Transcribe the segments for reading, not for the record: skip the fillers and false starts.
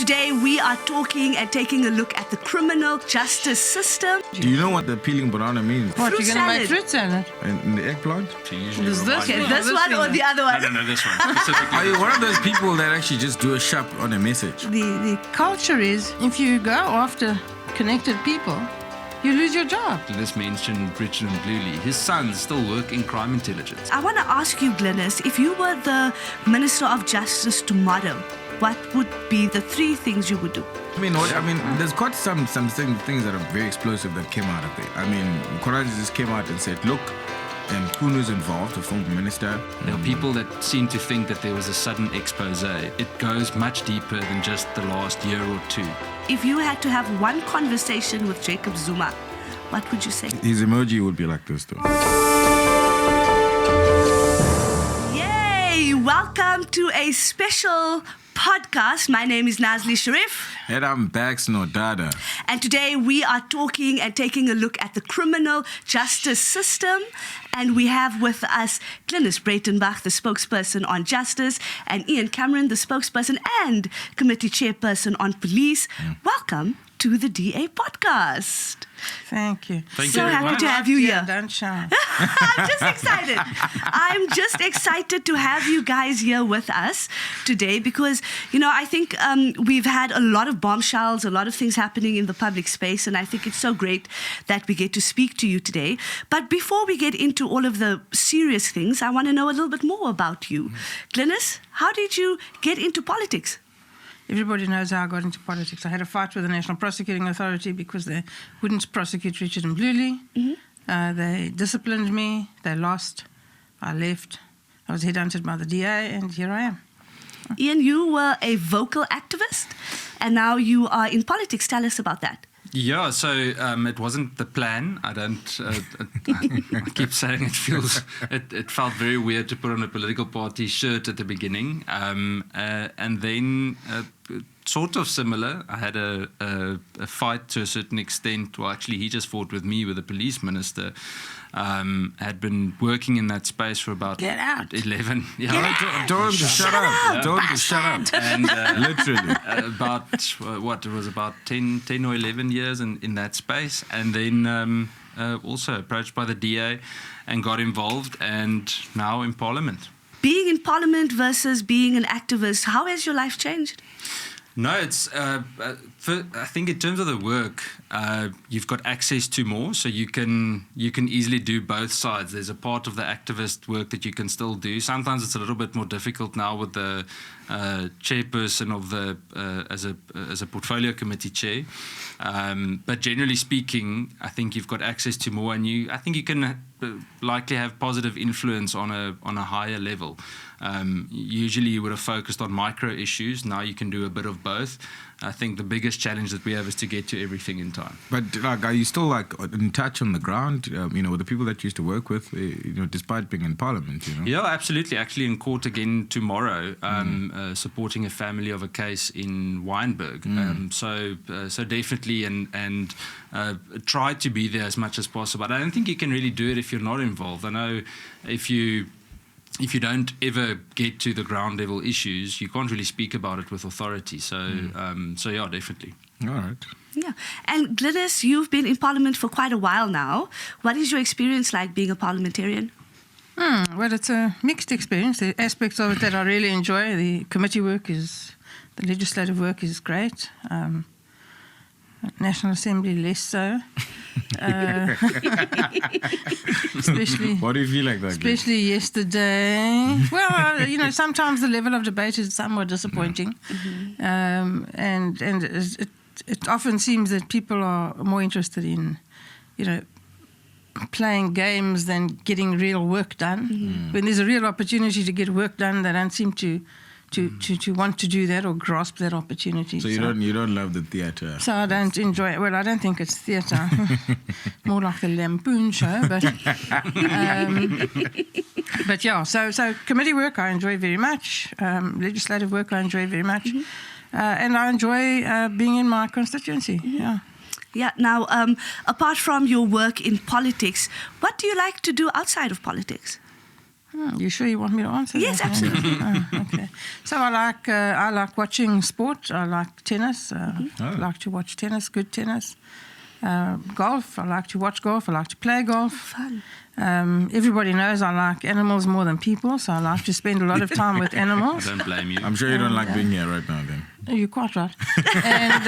today we are talking and taking a look at the criminal justice system. Do you know what the peeling banana means? What, Fruit you're going to make salad. fruit salad? And the eggplant? Is this Okay, one? this one or the other one? No, this one. Specifically. Are you one of those people that actually just do a sharp on a message? The culture is, if you go after connected people, you lose your job. Glynnis mentioned Richard and Bluely. His sons still work in crime intelligence. I want to ask you, Glynnis, if you were the Minister of Justice tomorrow, what would be the three things you would do? There's quite some things that are very explosive that came out of it. Mkhwanazi just came out and said, look, Kunu's involved, the former minister. There are people that seem to think that there was a sudden expose. It goes much deeper than just the last year or two. If you had to have one conversation with Jacob Zuma, what would you say? His emoji would be like this, though. Yay! Welcome to a special podcast. My name is Nazley, Sharif. And I'm Nodada. And today we are talking and taking a look at the criminal justice system. And we have with us Glynnis Breytenbach, the spokesperson on justice, and Ian Cameron, the spokesperson and committee chairperson on police. Welcome to the DA podcast. Thank you. So happy to have you here. Don't shout. I'm just excited. I'm just excited to have you guys here with us today because, I think we've had a lot of bombshells, a lot of things happening in the public space, and I think it's so great that we get to speak to you today. But before we get into all of the serious things, I want to know a little bit more about you. Glynnis, how did you get into politics? Everybody knows how I got into politics. I had a fight with the National Prosecuting Authority because they wouldn't prosecute Richard and Bluely. Mm-hmm. They disciplined me. They lost. I left. I was headhunted by the DA, and here I am. Ian, you were a vocal activist, and now you are in politics. Tell us about that. Yeah, so it wasn't the plan. I keep saying it felt very weird to put on a political party shirt at the beginning. And then sort of similar. I had a fight to a certain extent. Well, actually, he just fought with me, with the police minister. Had been working in that space for about 11. Yeah, Don't shut up. Don't shut up. And literally it was about 10 or 11 years in that space, and then also approached by the DA and got involved, and now in Parliament. Being in Parliament versus being an activist, how has your life changed? No, it's. I think in terms of the work, you've got access to more, so you can easily do both sides. There's a part of the activist work that you can still do. Sometimes it's a little bit more difficult now with the chairperson of the as a portfolio committee chair. But generally speaking, I think you've got access to more, and I think you can likely have positive influence on a higher level. Usually you would have focused on micro issues. Now you can do a bit of both. I think the biggest challenge that we have is to get to everything in time. But are you still in touch on the ground? With the people that you used to work with, despite being in Parliament. Yeah, absolutely. Actually, in court again tomorrow, supporting a family of a case in Wynberg. So definitely, and try to be there as much as possible. But I don't think you can really do it if you're not involved. I know if you don't ever get to the ground level issues, you can't really speak about it with authority. So yeah, definitely. All right. Yeah. And Glynnis, you've been in Parliament for quite a while now. What is your experience like being a parliamentarian? Well, it's a mixed experience. The aspects of it that I really enjoy, the committee work the legislative work is great. National Assembly less so. Especially. What do you feel like that? Especially yesterday. Well, sometimes the level of debate is somewhat disappointing, and it often seems that people are more interested in, playing games than getting real work done. Mm-hmm. When there's a real opportunity to get work done, they don't seem to want to do that or grasp that opportunity. So you don't love the theatre. So I don't enjoy it. Well, I don't think it's theatre. More like the Lampoon show. But yeah. So committee work I enjoy very much. Legislative work I enjoy very much, and I enjoy being in my constituency. Mm-hmm. Yeah. Yeah. Now, apart from your work in politics, what do you like to do outside of politics? You sure you want me to answer Yes, that? absolutely. Okay. So I like watching sport. I like tennis. I like to watch tennis, good tennis. Golf. I like to watch golf. I like to play golf. Fun. Everybody knows I like animals more than people, so I like to spend a lot of time with I animals. don't blame you. I'm sure you don't like being here right now then. You're quite right. And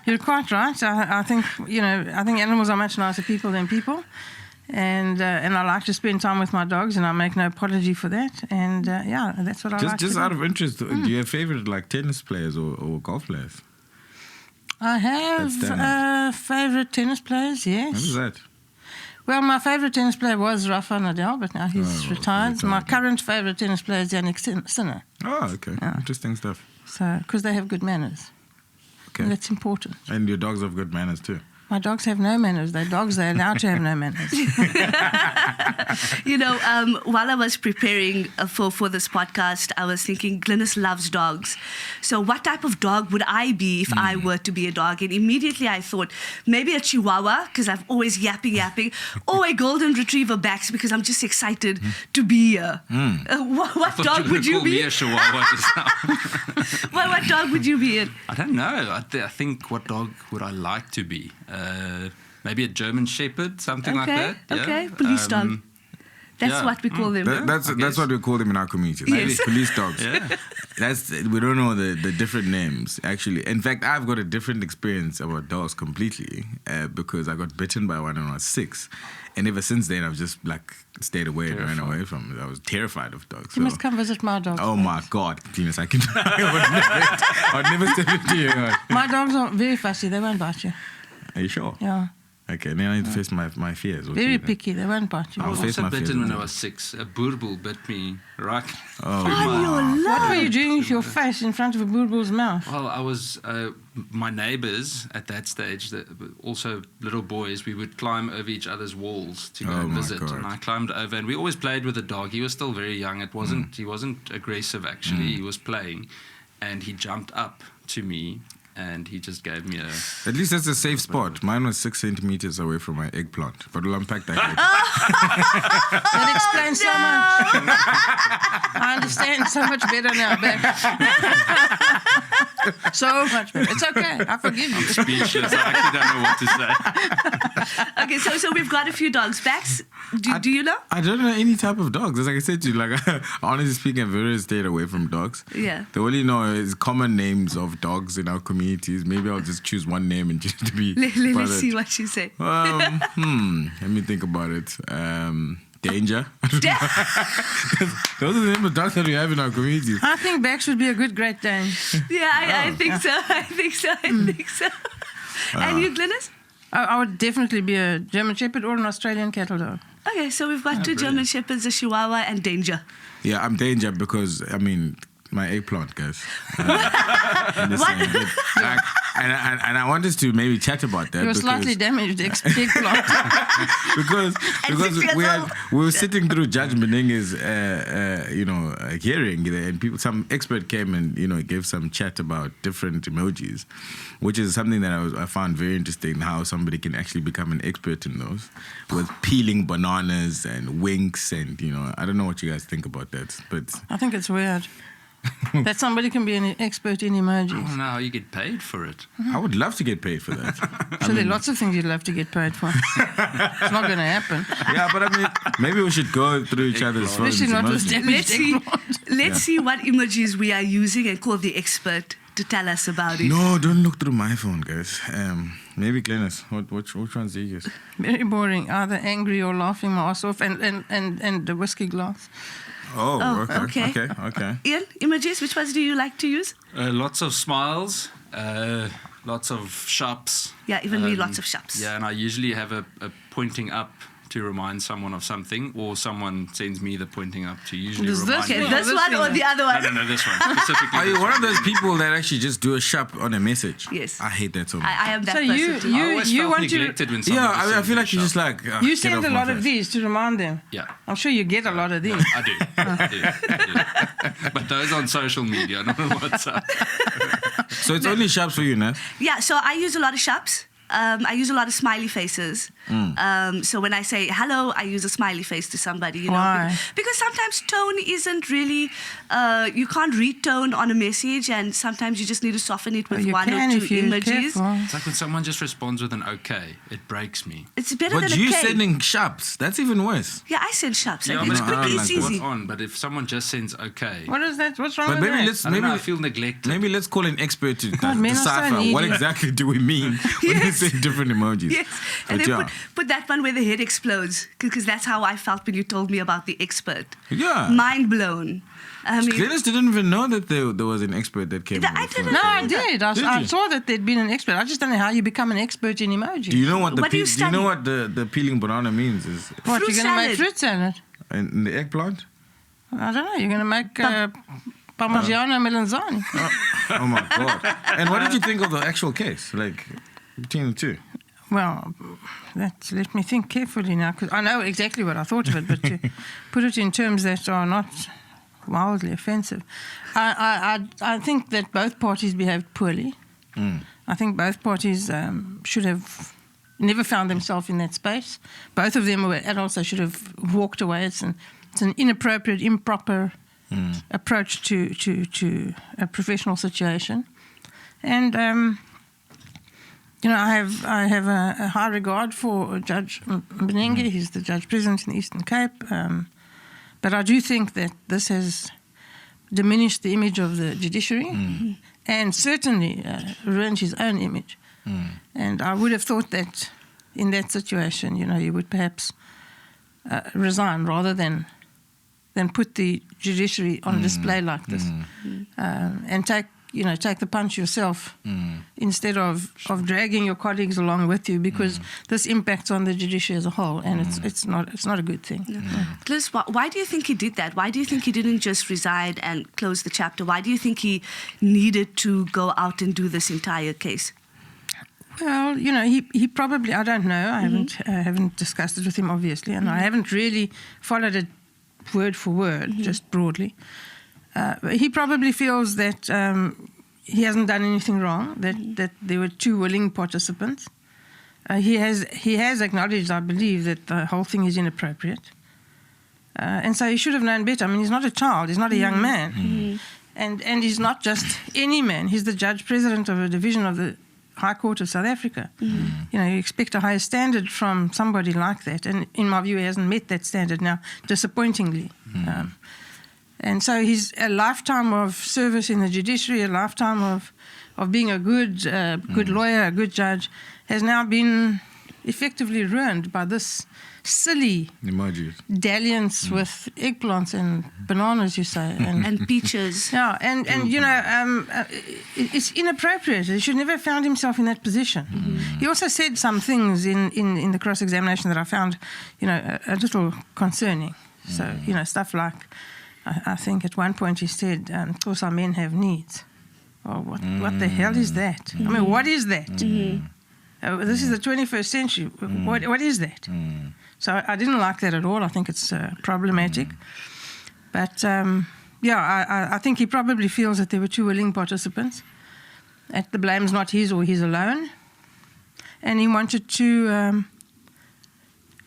you're quite right. I think animals are much nicer people than people. And I like to spend time with my dogs, and I make no apology for that. And that's what I like. Just to out do. of interest, do you have favorite like tennis players or golf players? I That's have favorite tennis players. Yes. What is that? Well, my favorite tennis player was Rafa Nadal, but now he's retired. My current favorite tennis player is Yannick Sinner. Oh, okay. Interesting stuff. So, because they have good manners. Okay. And that's important. And your dogs have good manners too. My dogs have no manners. They're dogs. They're allowed to have no manners. You know, while I was preparing for this podcast, I was thinking Glynnis loves dogs. So what type of dog would I be if I were to be a dog? And immediately I thought maybe a Chihuahua, because I'm always yapping, or a Golden Retriever Bax, because I'm just excited to be here. What dog would you be? Me a Chihuahua just now. What dog would you be in? I don't know. I think what dog would I like to be? Maybe a German Shepherd, something like that. Yeah. Okay, police dog. That's yeah. what we call them. That's what we call them in our community. Like Yes. police dogs. Yeah. We don't know the different names actually. In fact, I've got a different experience about dogs completely because I got bitten by one when I was 6, and ever since then I've just like stayed away and ran away from it. I was terrified of dogs. You must come visit my dogs. Oh please. my God, Glynnis, I can. I'd never step into you. My dogs are very fussy. They won't bite you. Are you sure? Yeah. Okay, then I need to face my fears. What do Very you think? picky. They won't bite you. I I'll was face also my fears bitten when with I you. was 6. A burble bit me right. Oh, What were you doing with your face in front of a bulbul's mouth? Well, I was, my neighbors at that stage, also little boys, we would climb over each other's walls to go Oh and my visit. God. And I climbed over, and we always played with the dog. He was still very young. He wasn't aggressive, actually. He was playing, and he jumped up to me, and he just gave me a... At least that's a safe spot. Mine was 6 centimeters away from my eggplant, but we'll unpack that later. That explains so much. I understand so much better now, Beck. So much better. It's okay. I forgive you. Speechless. I actually don't know what to say. Okay, so we've got a few dogs. Bax, do you know? I don't know any type of dogs. As like I said to you, like honestly speaking, I've very stayed away from dogs. Yeah. The only know is common names of dogs in our communities. Maybe I'll just choose one name and just to be. Let's part of see it. what you say. Let me think about it. Danger. Those are the name of dogs that we have in our communities. I think Bex would be a good Great Dane. Yeah, I think so. I think so. And you, Glynnis? I would definitely be a German Shepherd or an Australian cattle dog. Okay, so we've got two German Shepherds, a Chihuahua, and Danger. Yeah, I'm Danger because, I mean, my eggplant, guys. I'm just saying, but, like, and I want us to maybe chat about that. You're because, slightly damaged eggplant. because 6 years we were sitting through Judge Meninge's hearing, and some expert came and gave some chat about different emojis, which is something that I found very interesting, how somebody can actually become an expert in those with peeling bananas and winks, and I don't know what you guys think about that, but I think it's weird that somebody can be an expert in I emojis. don't know how you get paid for it. I would love to get paid for that. So there are lots of things you'd love to get paid for. It's not going to happen. Yeah, but I mean, maybe we should go through each other's phones. Especially not with emojis. Let's see what emojis we are using and call the expert to tell us about it. No, don't look through my phone, guys. Maybe Glynnis. Which ones do you use? Very boring. Either angry or laughing my ass off, and the whiskey glass. Oh, okay. Ian, emojis, which ones do you like to use? Lots of smiles, lots of shops. Yeah, even me, lots of shops. Yeah, and I usually have a pointing up to remind someone of something, or someone sends me the pointing up to usually Is remind this me. Okay, No, this this one or thing. the other one? No, this one specifically. Are you this one of those people that actually just do a shop on a message? Yes. I hate that so much. I am that So person too. I always felt want to. neglected when someone Yeah, just I sends feel me like you're shop. just like. You get send off a my lot of face. these to remind them. Yeah. I'm sure you get a lot of these. I do. But those on social media, not on WhatsApp. So it's only shops for you, Nat? Yeah, so I use a lot of shops. I use a lot of smiley faces. So when I say hello, I use a smiley face to somebody. You know, Why? because sometimes tone isn't really. You can't read tone on a message, and sometimes you just need to soften it with You one can or if two you're images. careful. It's like when someone just responds with an okay, it breaks me. It's better But than you a K. sending sharps, that's even worse. Yeah, I send sharps. Yeah, Like, but it's I quick, don't it's like that. easy. what's on? But if someone just sends okay, What is that? What's wrong But with maybe that? let's I don't know, I feel neglected. maybe let's call an expert to God, men are so decipher what needy. exactly do we mean when we Yes. say different emojis. Yes, and But then yeah. put that one where the head explodes, because that's how I felt when you told me about the expert. Yeah. Mind blown. I mean, Glynnis didn't even know that there was an expert that came. I with didn't it. No, I did. Did I you? saw that there'd been an expert. I just don't know how you become an expert in emojis. Do you know what the What do you do you know study? what the peeling banana means? Is What, Fruit you're going to make salad. fruit salad? in the eggplant? I don't know. You're going to make Parmigiano melanzane. Oh my god! And what did you think of the actual case? Like between the two? Well, let me think carefully now, because I know exactly what I thought of it, but to put it in terms that are not wildly offensive, I think that both parties behaved poorly. I think both parties should have never found themselves in that space. Both of them were adults. They should have walked away. It's an inappropriate, improper approach to a professional situation, and. You know, I have a high regard for Judge Mbenenge. He's the Judge President in the Eastern Cape. But I do think that this has diminished the image of the judiciary and certainly ruined his own image. And I would have thought that in that situation, you know, you would perhaps resign rather than put the judiciary on display like this and take the punch yourself instead of dragging your colleagues along with you, because this impacts on the judiciary as a whole, and it's not a good thing. Liz, why do you think he did that? Why do you think he didn't just resign and close the chapter? Why do you think he needed to go out and do this entire case? Well, you know, he probably, I don't know, I haven't discussed it with him, obviously, and I haven't really followed it word for word, just broadly. He probably feels that he hasn't done anything wrong, that there were two willing participants. He has acknowledged, I believe, that the whole thing is inappropriate. And so he should have known better. I mean, he's not a child, he's not a young man. And he's not just any man. He's the Judge President of a division of the High Court of South Africa. You know, you expect a higher standard from somebody like that. And in my view, he hasn't met that standard now, disappointingly. And so he's a lifetime of service in the judiciary, a lifetime of being a good lawyer, a good judge, has now been effectively ruined by this silly Emojis. dalliance with eggplants and bananas, you say. And peaches. Yeah, and you know, it's inappropriate. He should never have found himself in that position. He also said some things in the cross-examination that I found, you know, a little concerning. So, you know, stuff like, I think at one point he said, of course our men have needs. Oh, what the hell is that? I mean, what is that? This is the 21st century. What is that? So I didn't like that at all. I think it's problematic. But, I think he probably feels that there were two willing participants, that the blame's not his or his alone, and he wanted to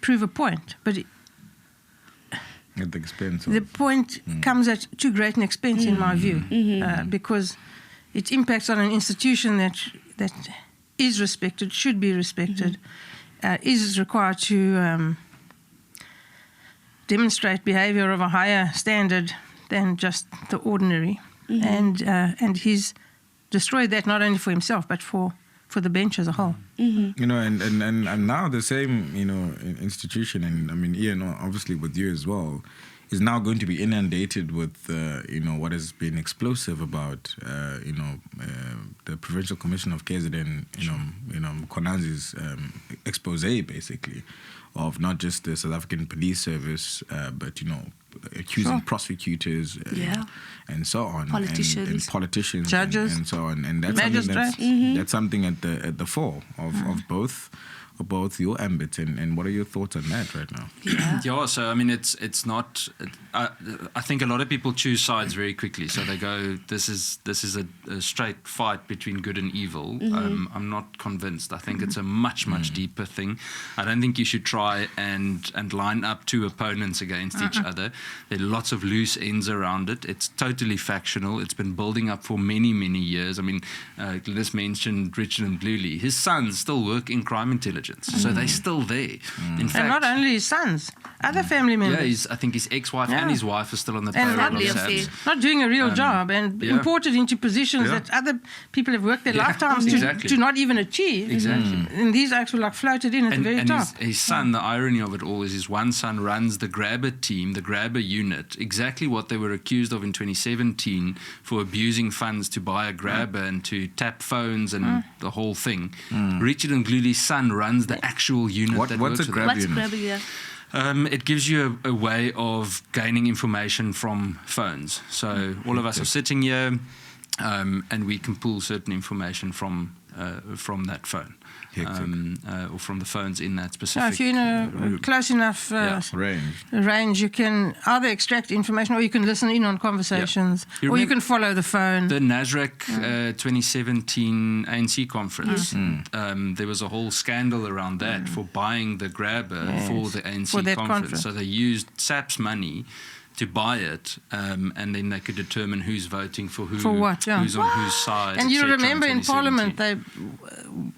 prove a point. But At the expense the of. point comes at too great an expense, in my view, because it impacts on an institution that is respected, should be respected, is required to demonstrate behaviour of a higher standard than just the ordinary, and he's destroyed that not only for himself but for the bench as a whole. You know, and now the same, you know, institution, and I mean, Ian, obviously with you as well, is now going to be inundated with, you know, what has been explosive about, the Provincial Commission of KZN, you know, Mkhwanazi's expose, basically, of not just the South African Police Service, but, you know, accusing prosecutors and so on, and politicians, judges, and so on, and that's magistrates. something that's something at the fore of both both your ambit, and what are your thoughts on that right now? Yeah, so I mean, it's not. I think a lot of people choose sides very quickly. So they go, "This is a straight fight between good and evil." I'm not convinced. I think it's a much deeper thing. I don't think you should try and line up two opponents against each other. There are lots of loose ends around it. It's totally factional. It's been building up for many years. I mean, Glynnis mentioned Richard and Mkhwanazi. His sons still work in crime intelligence. So they're still there. In fact, And not only his sons, other family members. yeah, I think his ex-wife and his wife are still on the payroll Lovely of affair. SAPS. Not doing a real job and imported into positions that other people have worked their lifetimes to not even achieve. Exactly. And these acts were like floated in at the very And top. his son, the irony of it all is his one son runs the grabber team, the grabber unit, exactly what they were accused of in 2017 for abusing funds to buy a grabber and to tap phones and the whole thing. Richard and Mkhwanazi's son runs the actual unit that What's works a with grab them. What's unit? grabbing? It gives you a way of gaining information from phones. So all of us are sitting here, and we can pull certain information from that phone, or from the phones in that So specific. if you're in a close enough range, you can either extract information or you can listen in on conversations, You or you remember can follow the phone. The NASRAC 2017 ANC conference, there was a whole scandal around that for buying the grabber for the ANC For that conference. conference. So they used SAPS money to buy it, and then they could determine who's voting for who, For what, yeah. who's on whose side. And you etc. remember in 2017. Parliament,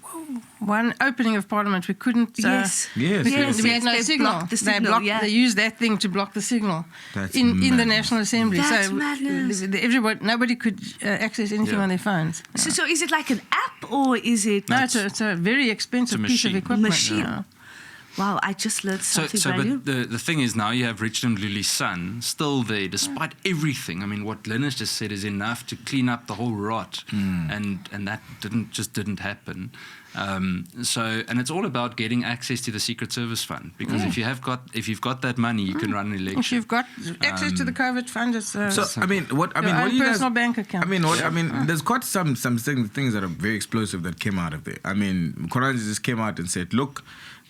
one opening of Parliament, we couldn't. Yes. Yes. We had no They signal. blocked the signal, They used that thing to block the signal That's in the madness. National Assembly. That's so madness. nobody could access anything on their phones. So is it like an app or is it? No, it's a very expensive It's a piece of machine. equipment. Machine. Yeah. Wow, I just learned something brand new. But the thing is now you have Richard Mkhwanazi's son still there despite everything. I mean, what Glynnis just said is enough to clean up the whole rot, and that didn't happen. And it's all about getting access to the Secret Service fund, because if you've got that money, you can run an election. If you've got access to the COVID fund, it's So what your do own you guys? personal bank account. There's quite some things that are very explosive that came out of there. I mean, Mkhwanazi just came out and said, look,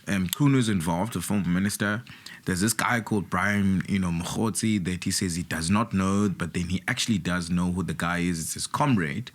Kunu's involved, the former minister. There's this guy called Mkhwanazi that he says he does not know, but then he actually does know who the guy is. It's his comrade,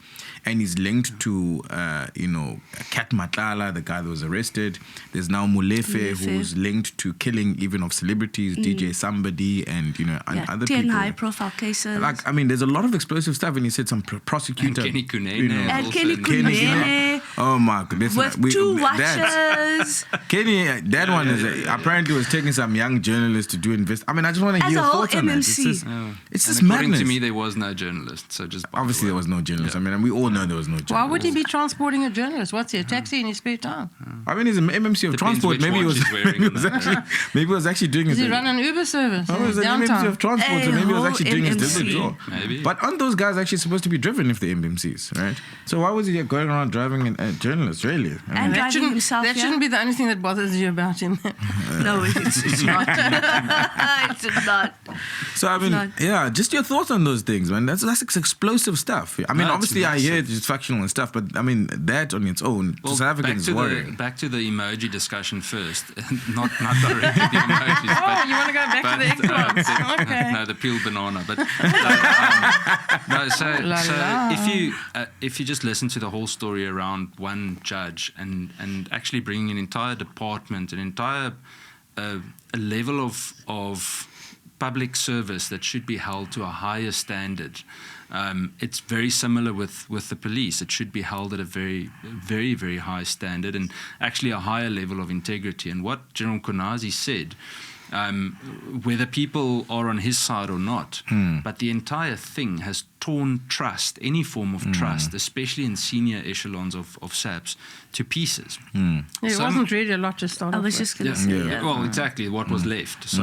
and he's linked to Kat Matlala, the guy that was arrested. There's now Molefe, who's linked to killing even of celebrities, DJ Somebody, and and other 10 people. high-profile cases. There's a lot of explosive stuff, and he said some prosecutor. And Kenny Kunene. And Kenny Kunene. Oh my goodness! With two watches. Kenny, that one is apparently was taking some young journalists to do invest. I just want to As hear a your whole thoughts on that. MMC. It's just And according madness. to me, there was no journalist. So just by the Obviously, way. there was no journalist. And we all know there was no journalist. Why would he be transporting a journalist? What's he, a taxi in his spare time? He's an MMC of Depends transport. which Maybe he watch was. he's wearing Maybe he was actually doing Does his. he run an Uber service Oh, in it his was an MMC downtown? of transport, so maybe he was actually doing his MMC. delivery job. Maybe. But aren't those guys actually supposed to be driven if they're MMCs, right? So why was he going around driving a journalist, really? And driving himself, That shouldn't be the only thing that bothers you about him. No, it's not. It's not. So just your thoughts on those things, man. That's explosive stuff. Obviously I hear it's factional and stuff, but that on its own, Well, South Africans worrying. back to the emoji discussion first. not directly the emojis. Oh, you want to go back to the eggplants? Okay. No, the peeled banana. But if you just listen to the whole story around one judge and actually bringing an entire department, an entire a level of public service that should be held to a higher standard. It's very similar with the police. It should be held at a very, very, very high standard and actually a higher level of integrity. And what General Mkhwanazi said, whether people are on his side or not, but the entire thing has torn trust, any form of trust, especially in senior echelons of SAPS, to pieces. It wasn't really a lot to start I off was with. just going to say. Well, exactly, what was left, so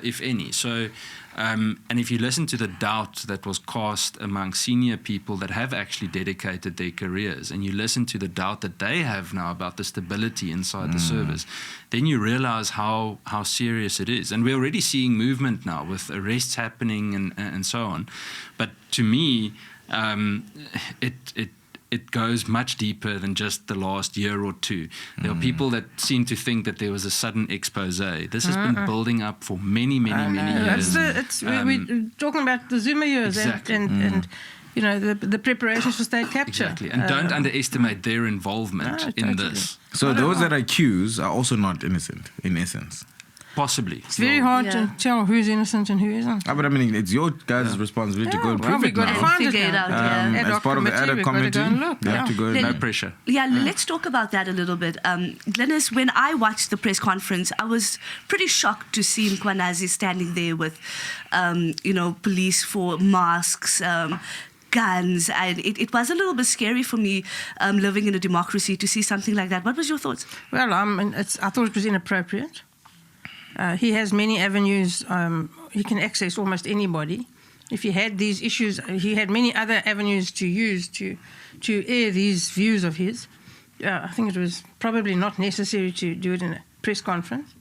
if any. So, and if you listen to the doubt that was cast among senior people that have actually dedicated their careers, and you listen to the doubt that they have now about the stability inside the service, then you realize how serious it is. And we're already seeing movement now with arrests happening and so on. But to me, it it goes much deeper than just the last year or two. There are people that seem to think that there was a sudden expose. This has been building up for many years. We're talking about the Zuma years exactly. and you know, the preparations for state capture. Exactly. And don't underestimate their involvement in this. So those that are accused are also not innocent, in essence. Possibly. It's very hard to tell who's innocent and who isn't. But I mean, it's your guys' responsibility to go and prove it got to now. find Figure it out, As part of the ad hoc committee, you have to go. No pressure. Yeah, let's talk about that a little bit. Glynnis, when I watched the press conference, I was pretty shocked to see Mkhwanazi standing there with, police for masks, guns, and it was a little bit scary for me living in a democracy to see something like that. What was your thoughts? Well, I thought it was inappropriate. He has many avenues. He can access almost anybody. If he had these issues, he had many other avenues to use to air these views of his. I think it was probably not necessary to do it in a press conference,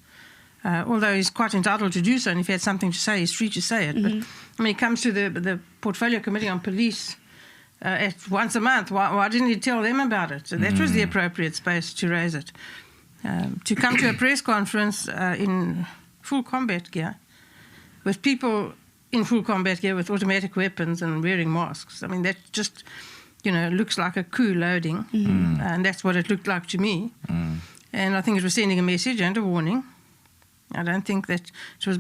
although he's quite entitled to do so, and if he had something to say, he's free to say it. But when it comes to the Portfolio Committee on Police at once a month, why didn't he tell them about it? So that was the appropriate space to raise it. To come to a press conference in full combat gear with people in full combat gear with automatic weapons and wearing masks. I mean, that just, looks like a coup loading. And that's what it looked like to me. And I think it was sending a message and a warning. I don't think that it was,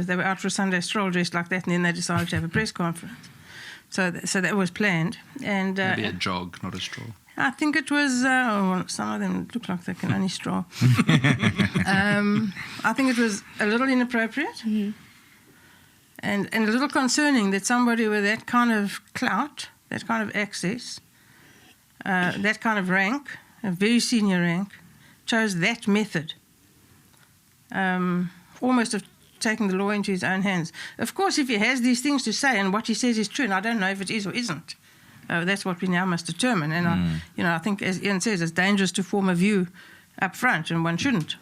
they were out for a Sunday stroll dressed like that and then they decided to have a press conference. So that was planned. And maybe a jog, not a stroll. I think it was, some of them look like they can only stroll. I think it was a little inappropriate and a little concerning that somebody with that kind of clout, that kind of access, that kind of rank, a very senior rank, chose that method, almost of taking the law into his own hands. Of course, if he has these things to say and what he says is true, and I don't know if it is or isn't, that's what we now must determine. And I think, as Ian says, it's dangerous to form a view up front, and one shouldn't.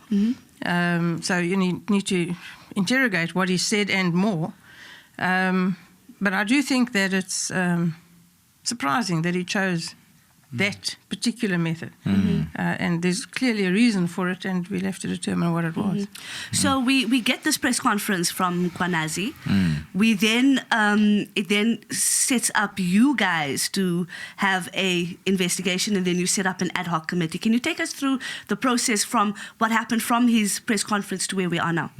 So you need to interrogate what he said and more. But I do think that it's surprising that he chose that particular method. And there's clearly a reason for it, and we'll have to determine what it was. So we get this press conference from Mkhwanazi. We then, it then sets up you guys to have a investigation, and then you set up an ad hoc committee. Can you take us through the process from what happened from his press conference to where we are now?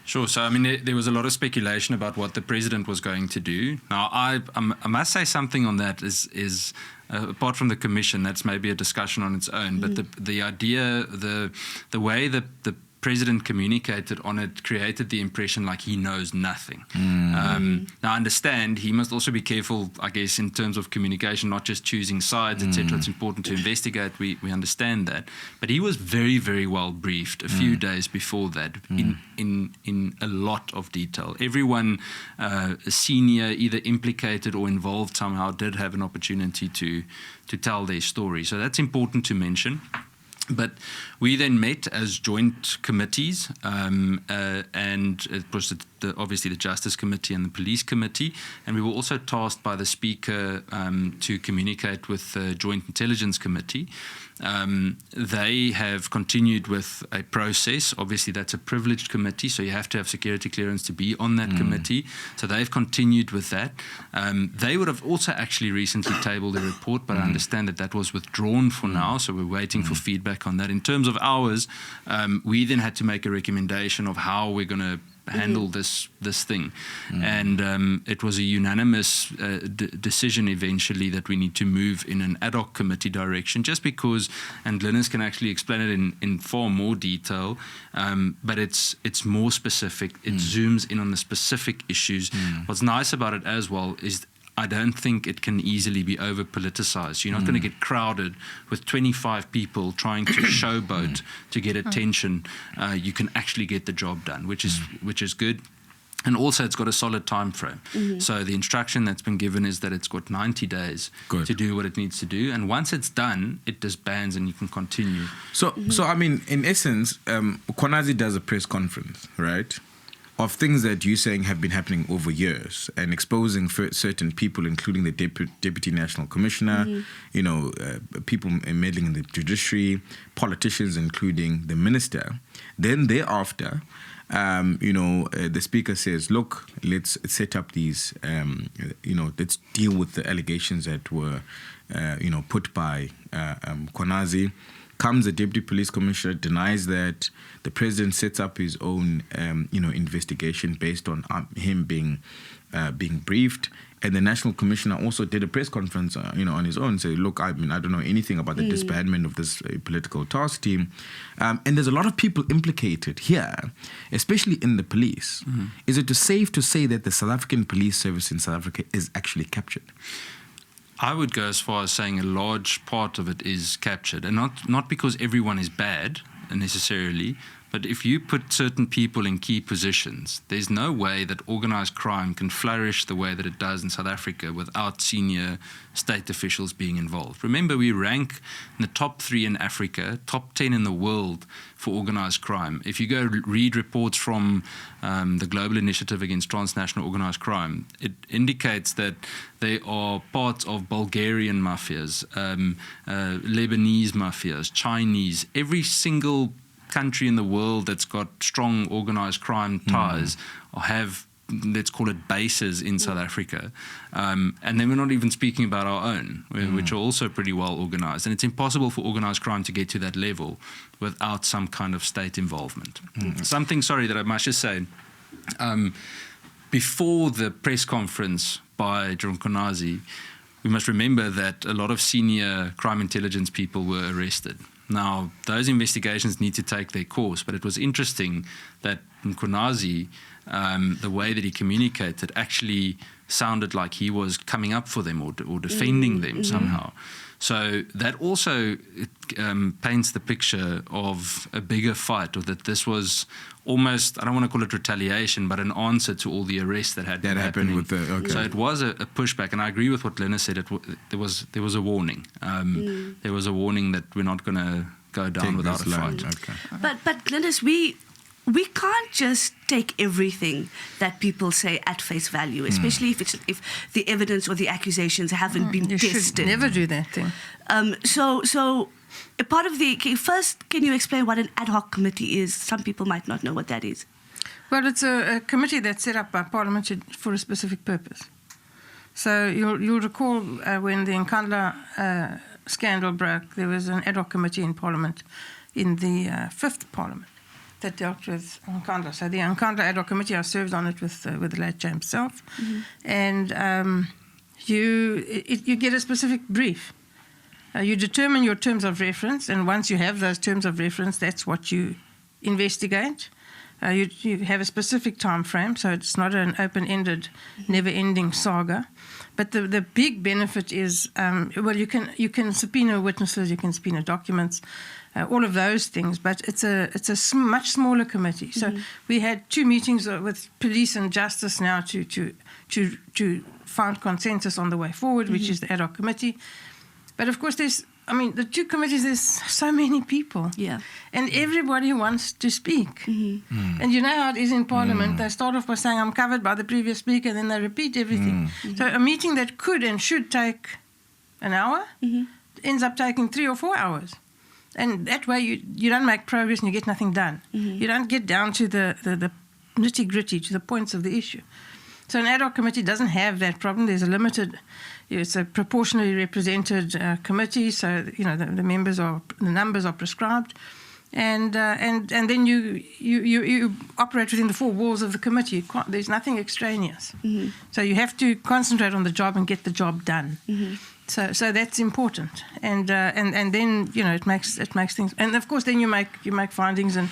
Sure. So, I mean, there was a lot of speculation about what the president was going to do. Now, I must say something on that is apart from the commission, that's maybe a discussion on its own. But the idea, the way that the president communicated on it created the impression like he knows nothing. Now, I understand he must also be careful, I guess, in terms of communication, not just choosing sides, etc. It's important to investigate. We understand that. But he was very, very well briefed a few days before that in a lot of detail. Everyone senior, either implicated or involved somehow, did have an opportunity to tell their story. So that's important to mention. But we then met as joint committees, and it was obviously the Justice Committee and the Police Committee, and we were also tasked by the Speaker to communicate with the Joint Intelligence Committee. They have continued with a process. Obviously, that's a privileged committee, so you have to have security clearance to be on that committee. So they've continued with that. They would have also actually recently tabled a report, but I understand that was withdrawn for now, so we're waiting for feedback on that. In terms of ours, we then had to make a recommendation of how we're going to handle this thing, and it was a unanimous decision eventually that we need to move in an ad hoc committee direction, just because, and Glynnis can actually explain it in far more detail, but it's more specific. It zooms in on the specific issues. What's nice about it as well is I don't think it can easily be over-politicized. You're not going to get crowded with 25 people trying to showboat to get attention. You can actually get the job done, which is good. And also, it's got a solid time frame. So the instruction that's been given is that it's got 90 days to do what it needs to do. And once it's done, it disbands and you can continue. So I mean, in essence, Mkhwanazi does a press conference, right? of things that you're saying have been happening over years and exposing certain people, including the Deputy National Commissioner, people meddling in the judiciary, politicians, including the minister. Then thereafter, the speaker says, look, let's set up these, let's deal with the allegations that were, put by Mkhwanazi. Comes the Deputy Police Commissioner, denies that. The President sets up his own, investigation based on him being briefed. And the National Commissioner also did a press conference, on his own, say, look, I don't know anything about the disbandment of this political task team. And there's a lot of people implicated here, especially in the police. Mm-hmm. Is it safe to say that the South African police service in South Africa is actually captured? I would go as far as saying a large part of it is captured, and not because everyone is bad necessarily, but if you put certain people in key positions, there's no way that organized crime can flourish the way that it does in South Africa without senior state officials being involved. Remember, we rank in the top 3 in Africa, top 10 in the world for organized crime. If you go read reports from the Global Initiative Against Transnational Organized Crime, it indicates that they are parts of Bulgarian mafias, Lebanese mafias, Chinese, every single country in the world that's got strong organized crime ties or have, let's call it, bases in South Africa. And then we're not even speaking about our own, which are also pretty well organized. And it's impossible for organized crime to get to that level without some kind of state involvement. Something, that I must just say, before the press conference by General Mkhwanazi, we must remember that a lot of senior crime intelligence people were arrested. Now, those investigations need to take their course, but it was interesting that Mkhwanazi, the way that he communicated, actually sounded like he was coming up for them or defending them somehow. So that also paints the picture of a bigger fight, or that this was almost, I don't want to call it retaliation, but an answer to all the arrests that had been happening. With So it was a pushback, and I agree with what Glynnis said. There was a warning. There was a warning that we're not going to go down without a fight. Okay. But Glynnis, we can't just take everything that people say at face value, especially if the evidence or the accusations haven't been tested. You should never do that thing. So a part of first, can you explain what an ad hoc committee is? Some people might not know what that is. Well, it's a committee that's set up by Parliament for a specific purpose. So you'll recall when the Nkandla scandal broke, there was an ad hoc committee in Parliament in the 5th Parliament that dealt with Nkandla. So the Nkandla ad hoc committee, I served on it with the late Chair himself, and you get a specific brief. You determine your terms of reference, and once you have those terms of reference, that's what you investigate. You have a specific time frame, so it's not an open-ended, never-ending saga. But the big benefit is, you can subpoena witnesses, you can subpoena documents, all of those things. But it's a much smaller committee. So we had 2 meetings with police and justice now to find consensus on the way forward, which is the ad hoc committee. But of course, the 2 committees, there's so many people. Yeah. And everybody wants to speak. And you know how it is in Parliament. They start off by saying, I'm covered by the previous speaker, and then they repeat everything. So a meeting that could and should take an hour ends up taking 3 or 4 hours. And that way you don't make progress and you get nothing done. You don't get down to the nitty-gritty, to the points of the issue. So an ad hoc committee doesn't have that problem. There's it's a proportionally represented committee, so the numbers are prescribed, and then you operate within the 4 walls of the committee. There's nothing extraneous, so you have to concentrate on the job and get the job done. So that's important, and then it makes things, and of course then you make findings and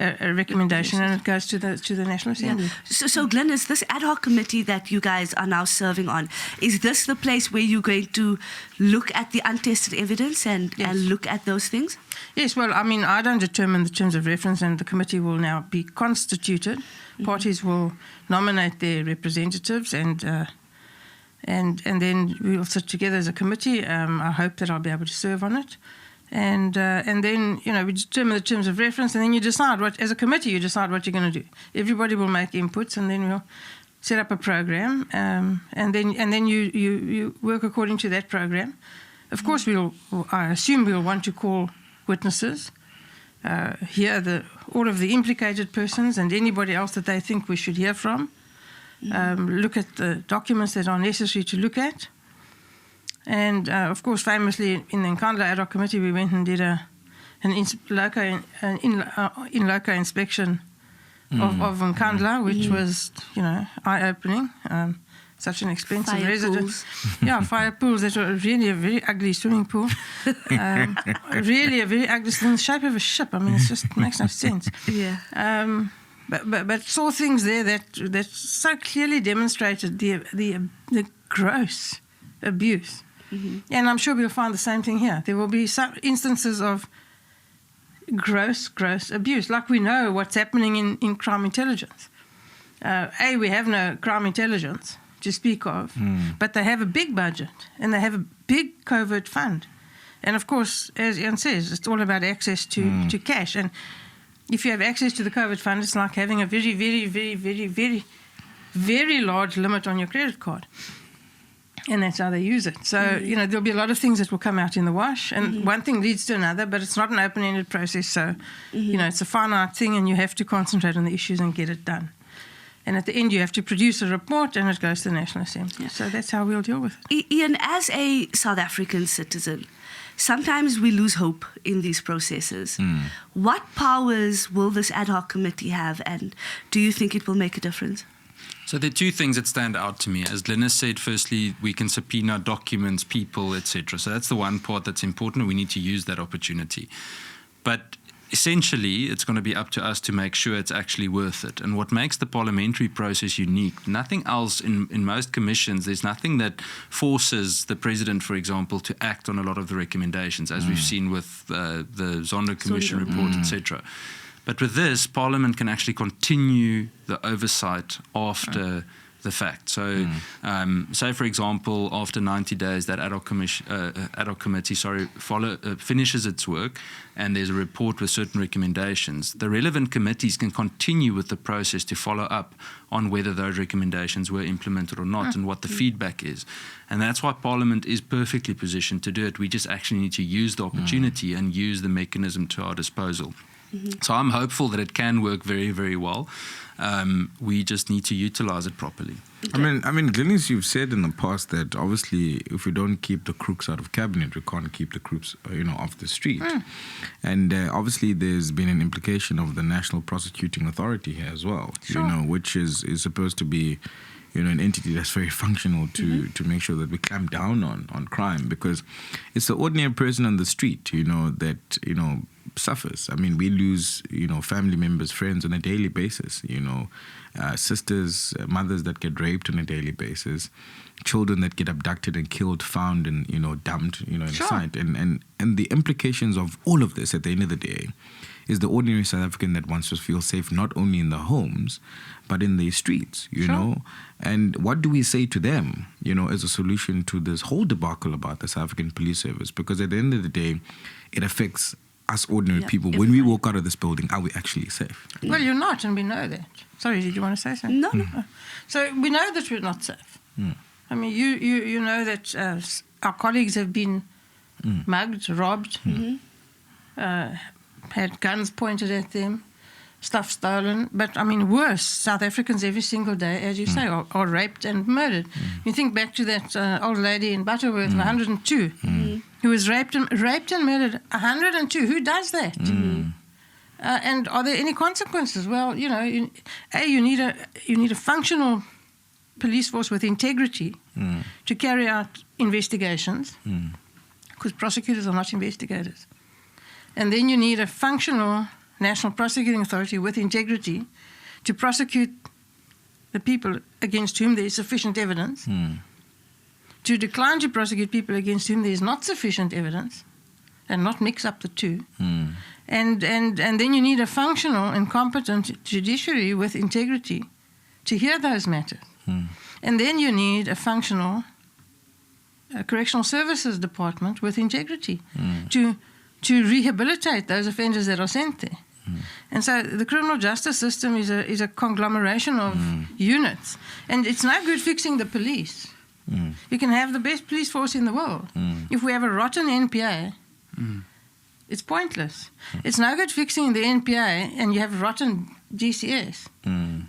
a recommendation, and it goes to the National Assembly. Yeah. So Glynnis, this ad hoc committee that you guys are now serving on, is this the place where you're going to look at the untested evidence and look at those things? Yes, well, I don't determine the terms of reference, and the committee will now be constituted. Parties will nominate their representatives, and then we'll sit together as a committee. I hope that I'll be able to serve on it. And then, we determine the terms of reference, and then you decide as a committee, you decide what you're going to do. Everybody will make inputs, and then we'll set up a program, and then you work according to that program. Of course, I assume we'll want to call witnesses, hear all of the implicated persons and anybody else that they think we should hear from, look at the documents that are necessary to look at. And, of course, famously, in the Nkandla ad hoc committee, we went and did an in loco inspection of Nkandla, which was, eye-opening. Such an expensive residence. Yeah, fire pools that were really a very ugly swimming pool. Really a very ugly, in the shape of a ship. I mean, it just makes no sense. Yeah. But saw things there that so clearly demonstrated the gross abuse. Mm-hmm. And I'm sure we'll find the same thing here. There will be some instances of gross abuse, like we know what's happening in crime intelligence. We have no crime intelligence to speak of, but they have a big budget and they have a big covert fund. And of course, as Ian says, it's all about access to cash. And if you have access to the covert fund, it's like having a very, very, very, very, very, very large limit on your credit card. And that's how they use it. So, there'll be a lot of things that will come out in the wash. And one thing leads to another, but it's not an open-ended process. So, it's a finite thing and you have to concentrate on the issues and get it done. And at the end, you have to produce a report and it goes to the National Assembly. Yeah. So that's how we'll deal with it. Ian, as a South African citizen, sometimes we lose hope in these processes. What powers will this ad hoc committee have, and do you think it will make a difference? So there are two things that stand out to me. As Glynnis said, firstly, we can subpoena documents, people, etc. So that's the one part that's important. We need to use that opportunity. But essentially, it's going to be up to us to make sure it's actually worth it. And what makes the parliamentary process unique, nothing else in most commissions, there's nothing that forces the president, for example, to act on a lot of the recommendations, as we've seen with the Zondo Commission report, etc. But with this, Parliament can actually continue the oversight after the fact. So, say for example, after 90 days, that ad hoc committee finishes its work, and there's a report with certain recommendations. The relevant committees can continue with the process to follow up on whether those recommendations were implemented or not, and what the feedback is. And that's why Parliament is perfectly positioned to do it. We just actually need to use the opportunity and use the mechanism to our disposal. So I'm hopeful that it can work very, very well. We just need to utilize it properly. I mean, Glynnis, you've said in the past that obviously if we don't keep the crooks out of cabinet, we can't keep the crooks, off the street. And obviously there's been an implication of the National Prosecuting Authority here as well, which is supposed to be, an entity that's very functional to make sure that we clamp down on crime, because it's the ordinary person on the street, that, suffers. I mean, we lose, family members, friends on a daily basis, sisters, mothers that get raped on a daily basis, children that get abducted and killed, found and, dumped, in a site. And the implications of all of this at the end of the day is the ordinary South African that wants to feel safe not only in the homes, but in the streets, know. And what do we say to them, as a solution to this whole debacle about the South African Police Service? Because at the end of the day, it affects us ordinary people. When we walk out of this building, are we actually safe? Well, you're not, and we know that. Sorry, did you want to say something? No. So we know that we're not safe. I mean, you know that our colleagues have been mugged, robbed, had guns pointed at them, stuff stolen. But, I mean, worse, South Africans every single day, as you say, are raped and murdered. You think back to that old lady in Butterworth, 102, who was raped and murdered. 102. Who does that? And are there any consequences? Well, you need a functional police force with integrity to carry out investigations, because prosecutors are not investigators. And then you need a functional National Prosecuting Authority with integrity to prosecute the people against whom there is sufficient evidence, to decline to prosecute people against whom there is not sufficient evidence, and not mix up the two. And then you need a functional and competent judiciary with integrity to hear those matters. And then you need a functional correctional services department with integrity to to rehabilitate those offenders that are sent there. And so the criminal justice system is a conglomeration of units. And it's no good fixing the police. You can have the best police force in the world. If we have a rotten NPA, it's pointless. It's no good fixing the NPA and you have rotten GCS.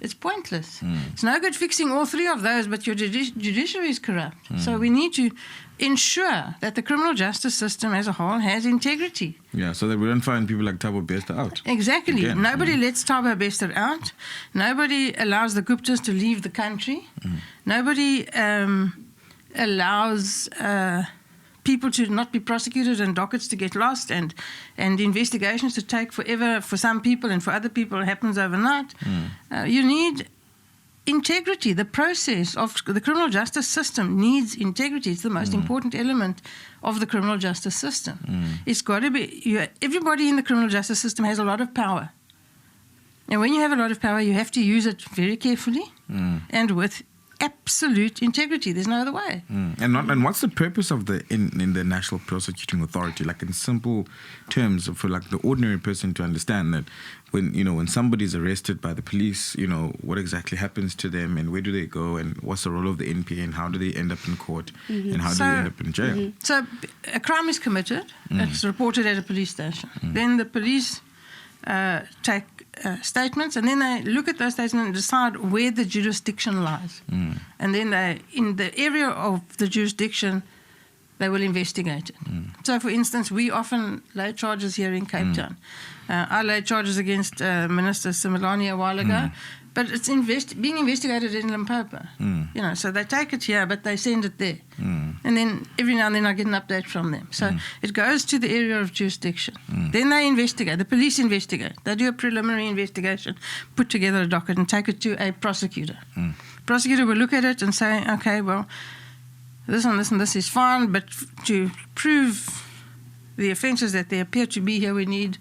It's pointless. It's no good fixing all three of those, but your judiciary is corrupt. So we need to ensure that the criminal justice system as a whole has integrity. Yeah, so that we don't find people like Thabo Bester out. Exactly. Again. Nobody lets Thabo Bester out. Nobody allows the Guptas to leave the country. Nobody allows people to not be prosecuted and dockets to get lost and investigations to take forever for some people, and for other people it happens overnight. You need integrity. The process of the criminal justice system needs integrity. It's the most important element of the criminal justice system. It's got to be, everybody in the criminal justice system has a lot of power. And when you have a lot of power, you have to use it very carefully and with absolute integrity. There's no other way. And what's the purpose of in the National Prosecuting Authority? Like in simple terms, for like the ordinary person to understand that when somebody's arrested by the police, what exactly happens to them and where do they go and what's the role of the NPA and how do they end up in court and how do they end up in jail? So a crime is committed. It's reported at a police station. Then the police take statements, and then they look at those statements and decide where the jurisdiction lies. And then in the area of the jurisdiction, they will investigate it. So, for instance, we often lay charges here in Cape Town. I laid charges against Minister Similani a while ago, but it's being investigated in Limpopo. So they take it here, but they send it there. And then every now and then I get an update from them. So it goes to the area of jurisdiction. Then they investigate. The police investigate. They do a preliminary investigation, put together a docket and take it to a prosecutor. Prosecutor will look at it and say, okay, well, this and this and this is fine, but to prove the offences that they appear to be here, we need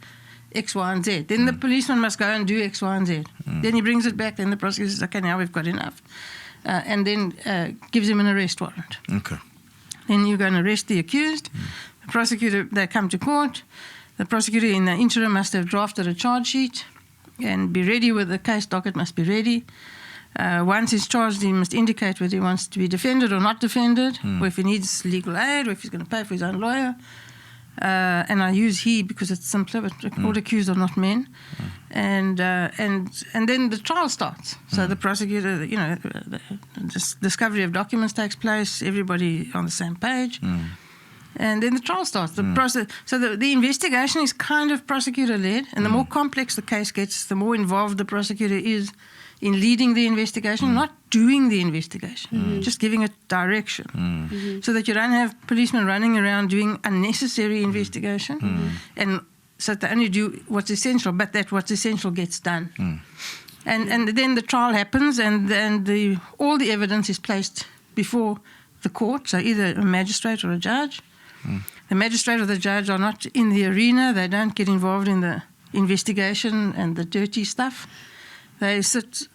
X, Y, and Z. Then the policeman must go and do X, Y, and Z. Then he brings it back. Then the prosecutor says, okay, now we've got enough. And then gives him an arrest warrant. Okay. Then you go and arrest the accused. The prosecutor, they come to court. The prosecutor in the interim must have drafted a charge sheet and be ready with the case docket must be ready. Once he's charged, he must indicate whether he wants to be defended or not defended, or if he needs legal aid, or if he's going to pay for his own lawyer. And I use he because it's simpler, but all accused are not men. And then the trial starts. So the prosecutor, the discovery of documents takes place, everybody on the same page. And then the trial starts. So the investigation is kind of prosecutor-led, and the more complex the case gets, the more involved the prosecutor is in leading the investigation, not doing the investigation, just giving it direction, so that you don't have policemen running around doing unnecessary investigation, and so they only do what's essential, but that what's essential gets done. And then the trial happens, and then all the evidence is placed before the court, so either a magistrate or a judge. The magistrate or the judge are not in the arena. They don't get involved in the investigation and the dirty stuff. They sit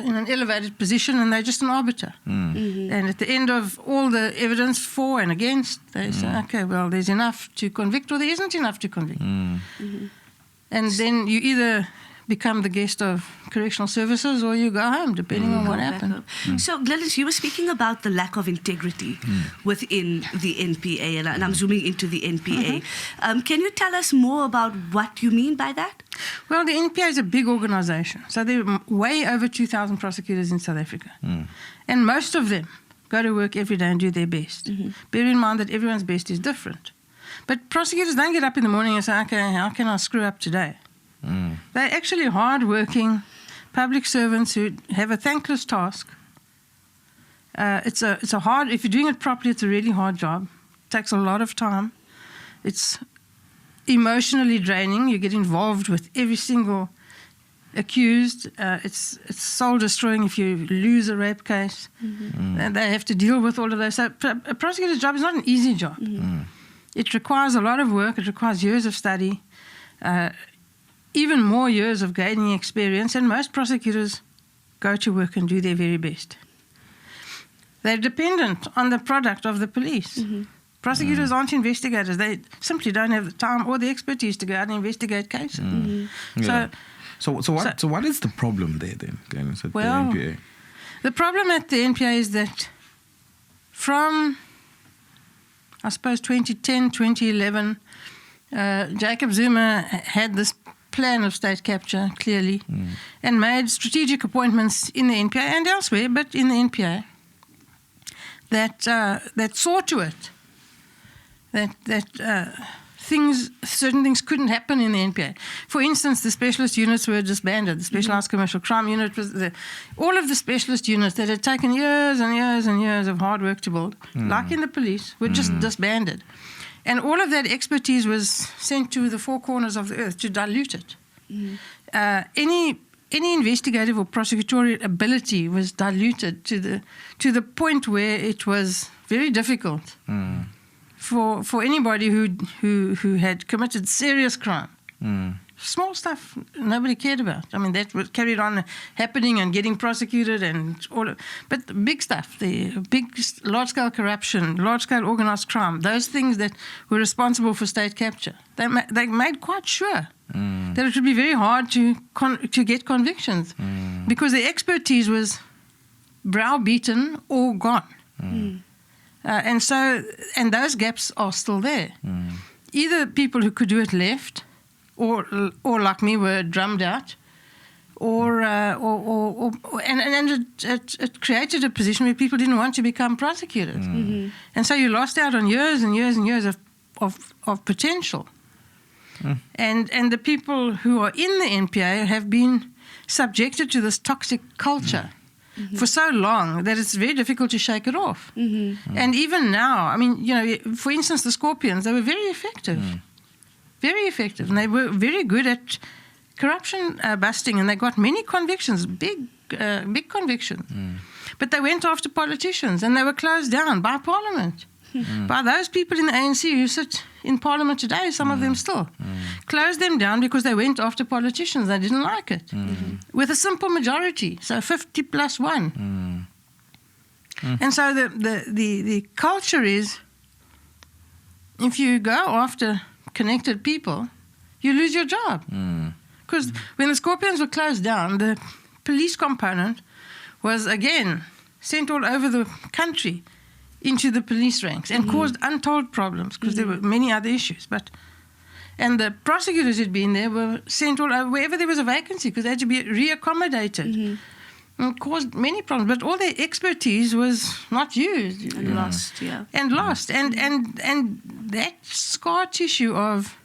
in an elevated position and they're just an arbiter. And at the end of all the evidence for and against, they say, okay, well, there's enough to convict or there isn't enough to convict. And then you either become the guest of correctional services or you go home, depending on what happened. So, Glynnis, you were speaking about the lack of integrity within the NPA, and I'm zooming into the NPA. Can you tell us more about what you mean by that? Well, the NPA is a big organization. So there are way over 2,000 prosecutors in South Africa. And most of them go to work every day and do their best. Bear in mind that everyone's best is different. But prosecutors don't get up in the morning and say, okay, how can I screw up today? They're actually hard-working public servants who have a thankless task. It's a hard, if you're doing it properly, it's a really hard job. It takes a lot of time. It's emotionally draining. You get involved with every single accused. It's soul-destroying if you lose a rape case. And they have to deal with all of those. So a prosecutor's job is not an easy job. It requires a lot of work. It requires years of study. Even more years of gaining experience, and most prosecutors go to work and do their very best. They're dependent on the product of the police. Prosecutors aren't investigators. They simply don't have the time or the expertise to go out and investigate cases. Yeah. So what is the problem there then, Glynnis, at Well, the NPA? the problem at the NPA is that from, I suppose, 2010, 2011, Jacob Zuma had this plan of state capture, clearly, and made strategic appointments in the NPA and elsewhere, but in the NPA, that saw to it that certain things couldn't happen in the NPA. For instance, the specialist units were disbanded. The Specialised Commercial Crime Unit was all of the specialist units that had taken years and years and years of hard work to build, like in the police, were just disbanded. And all of that expertise was sent to the four corners of the earth to dilute it. Any investigative or prosecutorial ability was diluted to the point where it was very difficult for anybody who had committed serious crime. Small stuff nobody cared about. I mean, that was carried on happening and getting prosecuted and all. But the big stuff, the big large-scale corruption, large-scale organized crime, those things that were responsible for state capture, they made quite sure that it would be very hard to get convictions because the expertise was browbeaten or gone. And those gaps are still there. Either people who could do it left, or like me were drummed out, and it created a position where people didn't want to become prosecutors, and so you lost out on years and years and years of potential. And the people who are in the NPA have been subjected to this toxic culture for so long that it's very difficult to shake it off. And even now, I mean, for instance, the Scorpions, they were very effective. Very effective, and they were very good at corruption busting, and they got many convictions, big convictions. But they went after politicians, and they were closed down by Parliament, by those people in the ANC who sit in Parliament today. Some of them still closed them down because they went after politicians. They didn't like it, with a simple majority, so 50+1. And so the culture is, if you go after connected people, you lose your job. Because when the Scorpions were closed down, the police component was again sent all over the country into the police ranks and caused untold problems because there were many other issues. And the prosecutors who'd been there were sent all over wherever there was a vacancy because they had to be reaccommodated. And caused many problems, but all their expertise was not used and lost. And that scar tissue of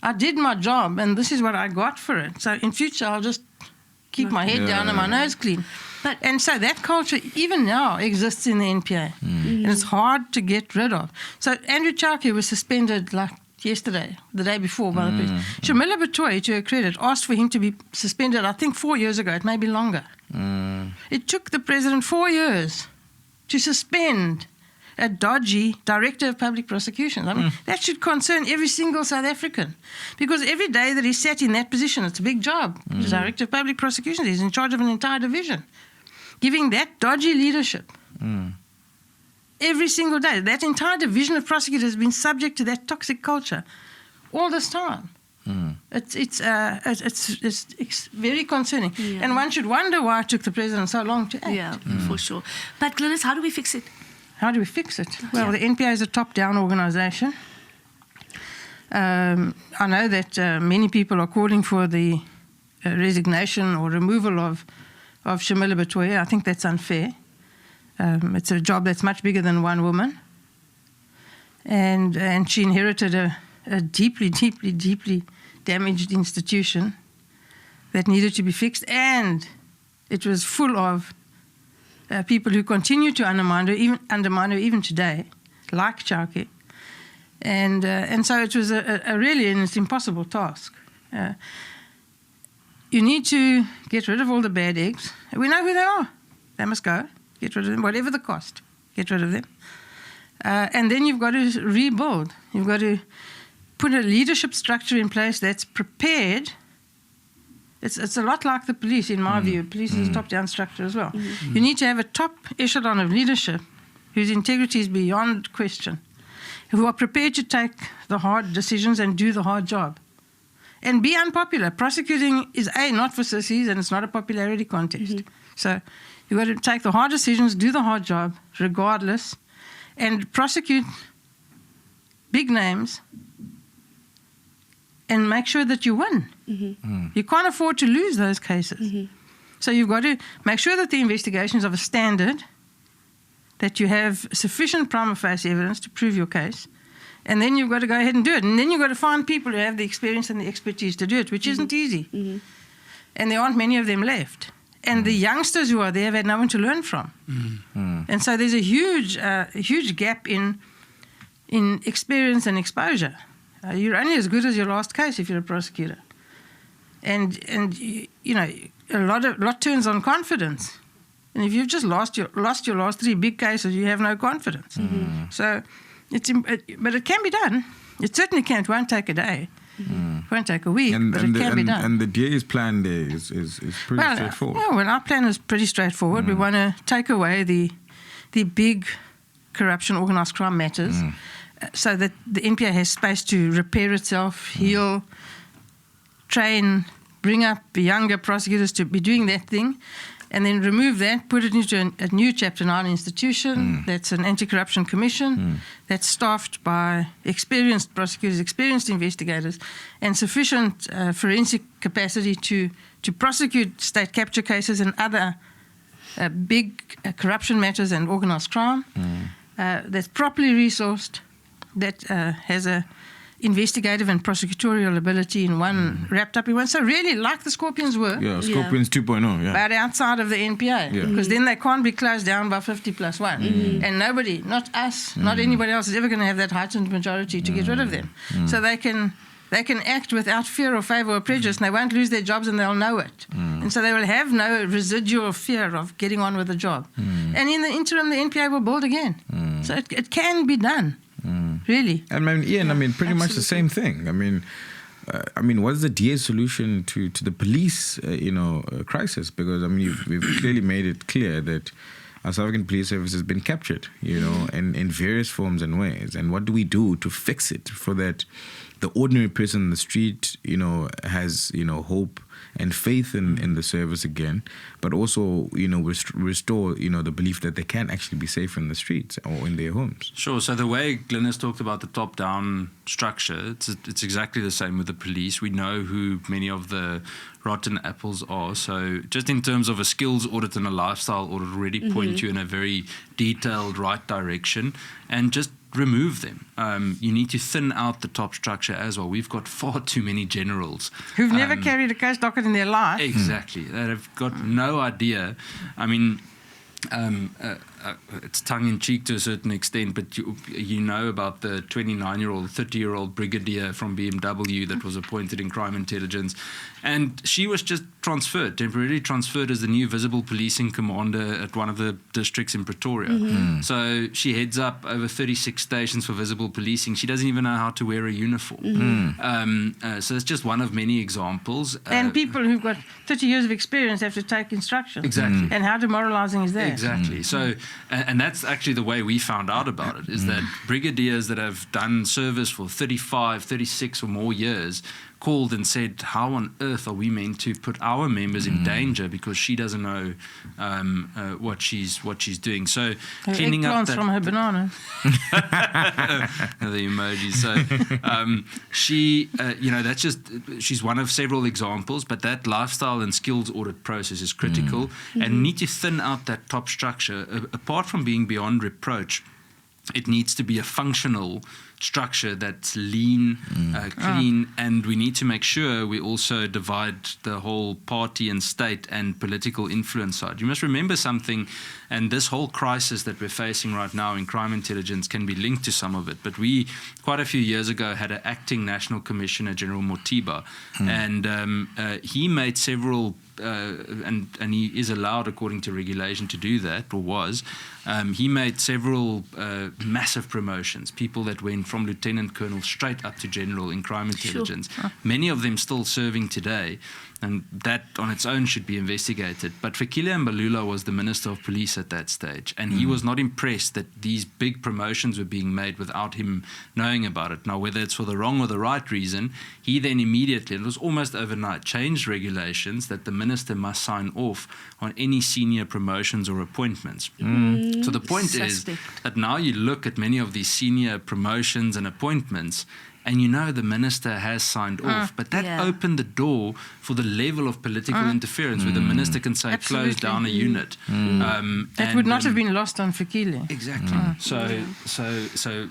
I did my job and this is what I got for it. So in future I'll just keep my head down and my nose clean. And so that culture even now exists in the NPA, and it's hard to get rid of. So Andrew Chauke was suspended like yesterday, the day before, by the police. Shamila Batoy, to her credit, asked for him to be suspended, I think 4 years ago, it may be longer. It took the president 4 years to suspend a dodgy director of public prosecutions. I mean, that should concern every single South African, because every day that he sat in that position, it's a big job. The director of public prosecutions, he's in charge of an entire division. Giving that dodgy leadership every single day. That entire division of prosecutors has been subject to that toxic culture all this time. It's very concerning. And one should wonder why it took the president so long to act. Yeah, for sure. But Glynnis, how do we fix it? How do we fix it? Well, the NPA is a top-down organisation. I know that many people are calling for the resignation or removal of Shamila Batoy. I think that's unfair. It's a job that's much bigger than one woman. And she inherited a deeply, deeply, deeply damaged institution that needed to be fixed. And it was full of people who continue to undermine her even today, like Chauke. And so it was a really an impossible task. You need to get rid of all the bad eggs. We know who they are. They must go. Get rid of them, whatever the cost. Get rid of them. And then you've got to rebuild. You've got to put a leadership structure in place that's prepared. It's a lot like the police, in my view. Police is a top-down structure as well. You need to have a top echelon of leadership whose integrity is beyond question, who are prepared to take the hard decisions and do the hard job. And be unpopular. Prosecuting is not for sissies, and it's not a popularity contest. So you've got to take the hard decisions, do the hard job, regardless, and prosecute big names and make sure that you win. You can't afford to lose those cases. So you've got to make sure that the investigation is of a standard, that you have sufficient prima facie evidence to prove your case, and then you've got to go ahead and do it. And then you've got to find people who have the experience and the expertise to do it, which isn't easy. And there aren't many of them left. And the youngsters who are there have had no one to learn from. And so there's a huge gap in experience and exposure. You're only as good as your last case if you're a prosecutor. And you know, a lot turns on confidence. And if you've just lost your last 3 big cases, you have no confidence. So, but it can be done. It certainly can. It won't take a day. It won't take a week, but it can be done. And the DA's plan there is pretty straightforward. Well, our plan is pretty straightforward. We want to take away the big corruption, organised crime matters, so that the NPA has space to repair itself, heal, train, bring up younger prosecutors to be doing that thing, and then remove that, put it into a new Chapter 9 institution that's an anti-corruption commission that's staffed by experienced prosecutors, experienced investigators, and sufficient forensic capacity to prosecute state capture cases and other big corruption matters and organised crime, that's properly resourced, that has a investigative and prosecutorial ability in one, wrapped up in one. So really, like the Scorpions were. Yeah, Scorpions 2.0, yeah. But outside of the NPA. Because then they can't be closed down by 50+1. And nobody, not us, not anybody else, is ever going to have that heightened majority to get rid of them. So they can act without fear or favour or prejudice, and they won't lose their jobs, and they'll know it. And so they will have no residual fear of getting on with the job. And in the interim, the NPA will build again. So it can be done. Really. And Ian, pretty much the same thing. What's the DA's solution to the police, crisis? Because we've clearly made it clear that our South African police service has been captured, in various forms and ways. And what do we do to fix it so that the ordinary person in the street, has, hope and faith in the service again, but also, restore, the belief that they can actually be safe in the streets or in their homes? Sure. So the way Glynnis talked about the top-down structure, it's exactly the same with the police. We know who many of the rotten apples are. So just in terms of a skills audit and a lifestyle audit, already point you in a very detailed right direction, and just remove them. You need to thin out the top structure as well. We've got far too many generals who've never carried a case docket in their life. Exactly. That have got no idea. It's tongue-in-cheek to a certain extent, but you know about the 29-year-old, 30-year-old brigadier from BMW that was appointed in crime intelligence. And she was just temporarily transferred as the new visible policing commander at one of the districts in Pretoria. So she heads up over 36 stations for visible policing. She doesn't even know how to wear a uniform. So it's just one of many examples. And people who've got 30 years of experience have to take instruction. Exactly. And how demoralizing is that? Exactly. So, and that's actually the way we found out about it, is that brigadiers that have done service for 35, 36 or more years called and said, how on earth are we meant to put our members in danger because she doesn't know what she's doing? So cleaning up from her banana. The emoji. So she, that's just, she's one of several examples, but that lifestyle and skills audit process is critical, and need to thin out that top structure. Apart from being beyond reproach, it needs to be a functional structure that's lean, clean, and we need to make sure we also divide the whole party and state and political influence side. You must remember something, and this whole crisis that we're facing right now in crime intelligence can be linked to some of it, but we, quite a few years ago, had an acting National Commissioner, General Mkhwanazi, and he made several and he is allowed according to regulation to do that, or was, he made several massive promotions, people that went from lieutenant colonel straight up to general in crime intelligence, many of them still serving today. And that on its own should be investigated. But Fikile Mbalula was the Minister of Police at that stage, and he was not impressed that these big promotions were being made without him knowing about it. Now, whether it's for the wrong or the right reason, he then immediately, it was almost overnight, changed regulations that the minister must sign off on any senior promotions or appointments. So the point is that now you look at many of these senior promotions and appointments, and you know the minister has signed off, but that opened the door for the level of political interference where the minister can say, close down a unit. That would not have been lost on Fikile. Exactly. So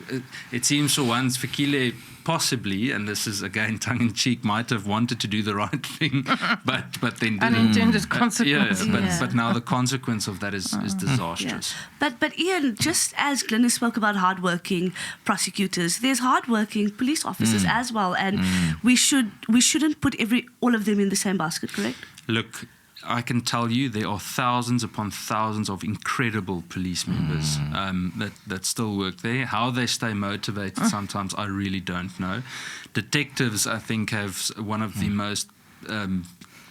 it seems for once Fikile possibly, and this is again tongue-in-cheek, might have wanted to do the right thing, but then didn't. Unintended consequences. But now the consequence of that is disastrous. But Ian, just as Glynnis spoke about hardworking prosecutors, there's hardworking police officers as well, and we shouldn't put all of them in the same basket, correct? Look, I can tell you there are thousands upon thousands of incredible police members that still work there. How they stay motivated sometimes, I really don't know. Detectives, I think, have one of the most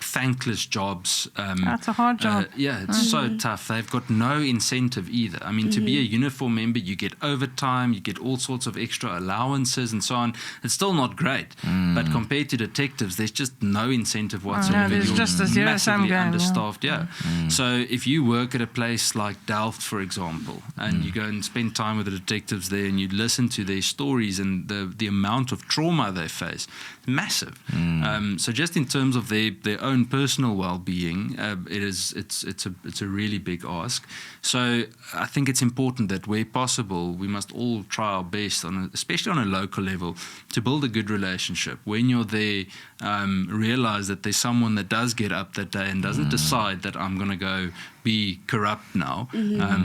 thankless jobs. That's a hard job. It's so tough. They've got no incentive either. I mean, to be a uniform member, you get overtime, you get all sorts of extra allowances and so on. It's still not great. But compared to detectives, there's just no incentive whatsoever. There's You're just a zero-sum game, understaffed. So if you work at a place like Delft, for example, and you go and spend time with the detectives there and you listen to their stories and the amount of trauma they face, massive. So just in terms of their own personal well-being, it's a really big ask. So I think it's important that where possible, we must all try our best, especially on a local level, to build a good relationship. When you're there, realize that there's someone that does get up that day and doesn't decide that I'm going to go be corrupt now,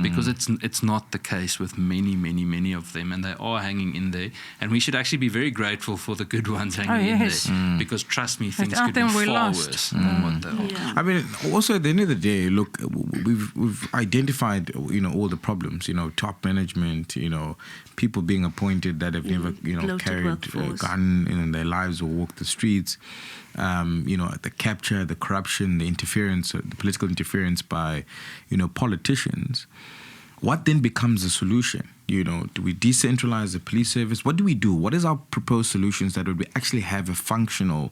because it's not the case with many of them, and they are hanging in there. And we should actually be very grateful for the good ones hanging in there, because trust me, things could be far worse than what they are. I mean, also at the end of the day, look, we've identified, all the problems. Top management, people being appointed that have never, carried a gun in their lives or walked the streets. The capture, the corruption, the interference, the political interference by, politicians. What then becomes the solution? Do we decentralize the police service? What do we do? What is our proposed solutions that would actually have a functional,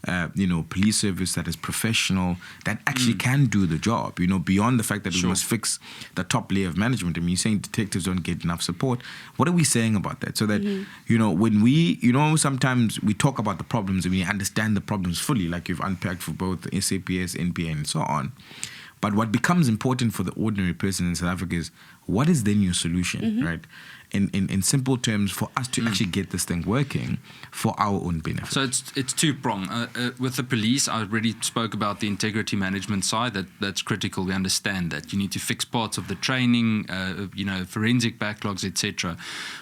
police service that is professional, that actually can do the job, beyond the fact that we must fix the top layer of management. I mean, you're saying detectives don't get enough support. What are we saying about that? So that, when we, sometimes we talk about the problems and we understand the problems fully, like you've unpacked for both the SAPS, NPA, and so on. But what becomes important for the ordinary person in South Africa is, what is then your solution, right? In simple terms, for us to actually get this thing working for our own benefit. So it's two-pronged. With the police, I already spoke about the integrity management side. That's critical. We understand that. You need to fix parts of the training, forensic backlogs, etc.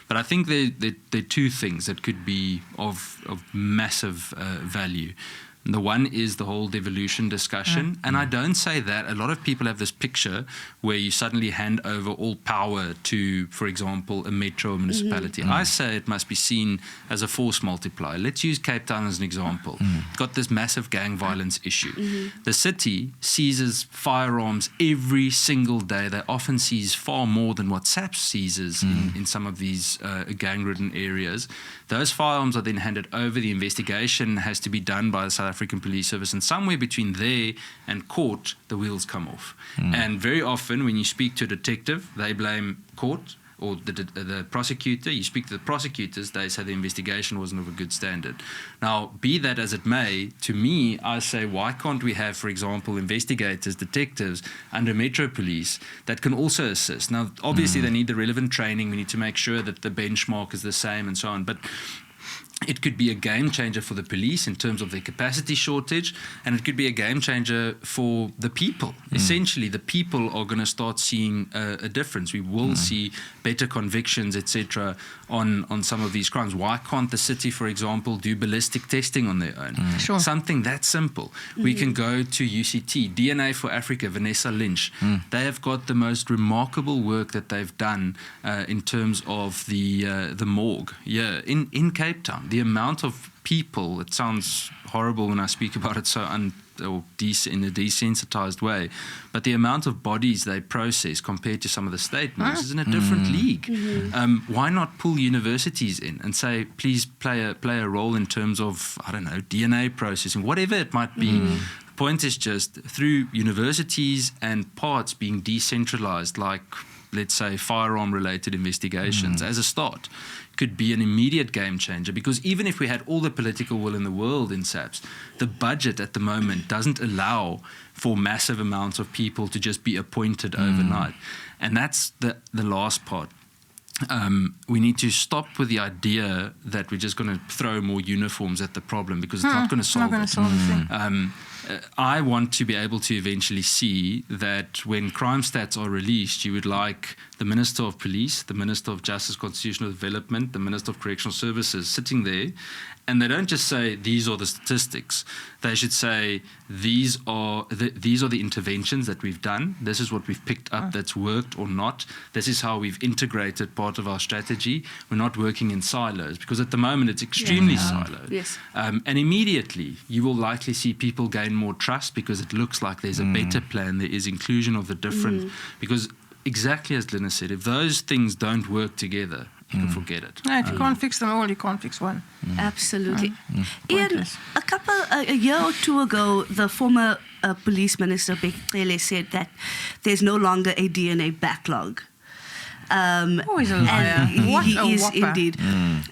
But I think there are two things that could be of massive value. The one is the whole devolution discussion. And I don't say that. A lot of people have this picture where you suddenly hand over all power to, for example, a metro municipality. I say it must be seen as a force multiplier. Let's use Cape Town as an example. Got this massive gang violence issue. The city seizes firearms every single day. They often seize far more than what SAPS seizes in some of these gang-ridden areas. Those firearms are then handed over. The investigation has to be done by the South African Police Service, and somewhere between there and court, the wheels come off. And very often when you speak to a detective, they blame court or the prosecutor. You speak to the prosecutors, they say the investigation wasn't of a good standard. Now, be that as it may, to me, I say, why can't we have, for example, investigators, detectives under Metro Police that can also assist? Now, obviously, they need the relevant training. We need to make sure that the benchmark is the same and so on. But It could be a game changer for the police in terms of their capacity shortage, and it could be a game changer for the people. Essentially, the people are going to start seeing a difference. We will see better convictions, etc., on some of these crimes. Why can't the city, for example, do ballistic testing on their own? Sure. Something that simple. We can go to UCT, DNA for Africa, Vanessa Lynch. They have got the most remarkable work that they've done in terms of the morgue in Cape Town. The amount of people, it sounds horrible when I speak about it in a desensitized way, but the amount of bodies they process compared to some of the state morgues is in a different league. Why not pull universities in and say, please play a role in terms of, I don't know, DNA processing, whatever it might be. The point is just through universities and parts being decentralized, like, let's say, firearm-related investigations as a start, could be an immediate game changer, because even if we had all the political will in the world in SAPS, the budget at the moment doesn't allow for massive amounts of people to just be appointed overnight. And that's the last part. We need to stop with the idea that we're just going to throw more uniforms at the problem, because it's not going to solve it. I want to be able to eventually see that when crime stats are released, you would like the Minister of Police, the Minister of Justice, Constitutional Development, the Minister of Correctional Services sitting there, and they don't just say, these are the statistics. They should say, these are the interventions that we've done. This is what we've picked up that's worked or not. This is how we've integrated part of our strategy. We're not working in silos, because at the moment it's extremely siloed. Yes. And immediately you will likely see people gain more trust, because it looks like there's a better plan. There is inclusion of the different, because exactly as Glynnis said, if those things don't work together, you can forget it. No, if you can't fix them all, you can't fix one. Absolutely. Ian, a year or two ago, the former police minister, Baxolile, said that there's no longer a DNA backlog. He's a liar. He is indeed.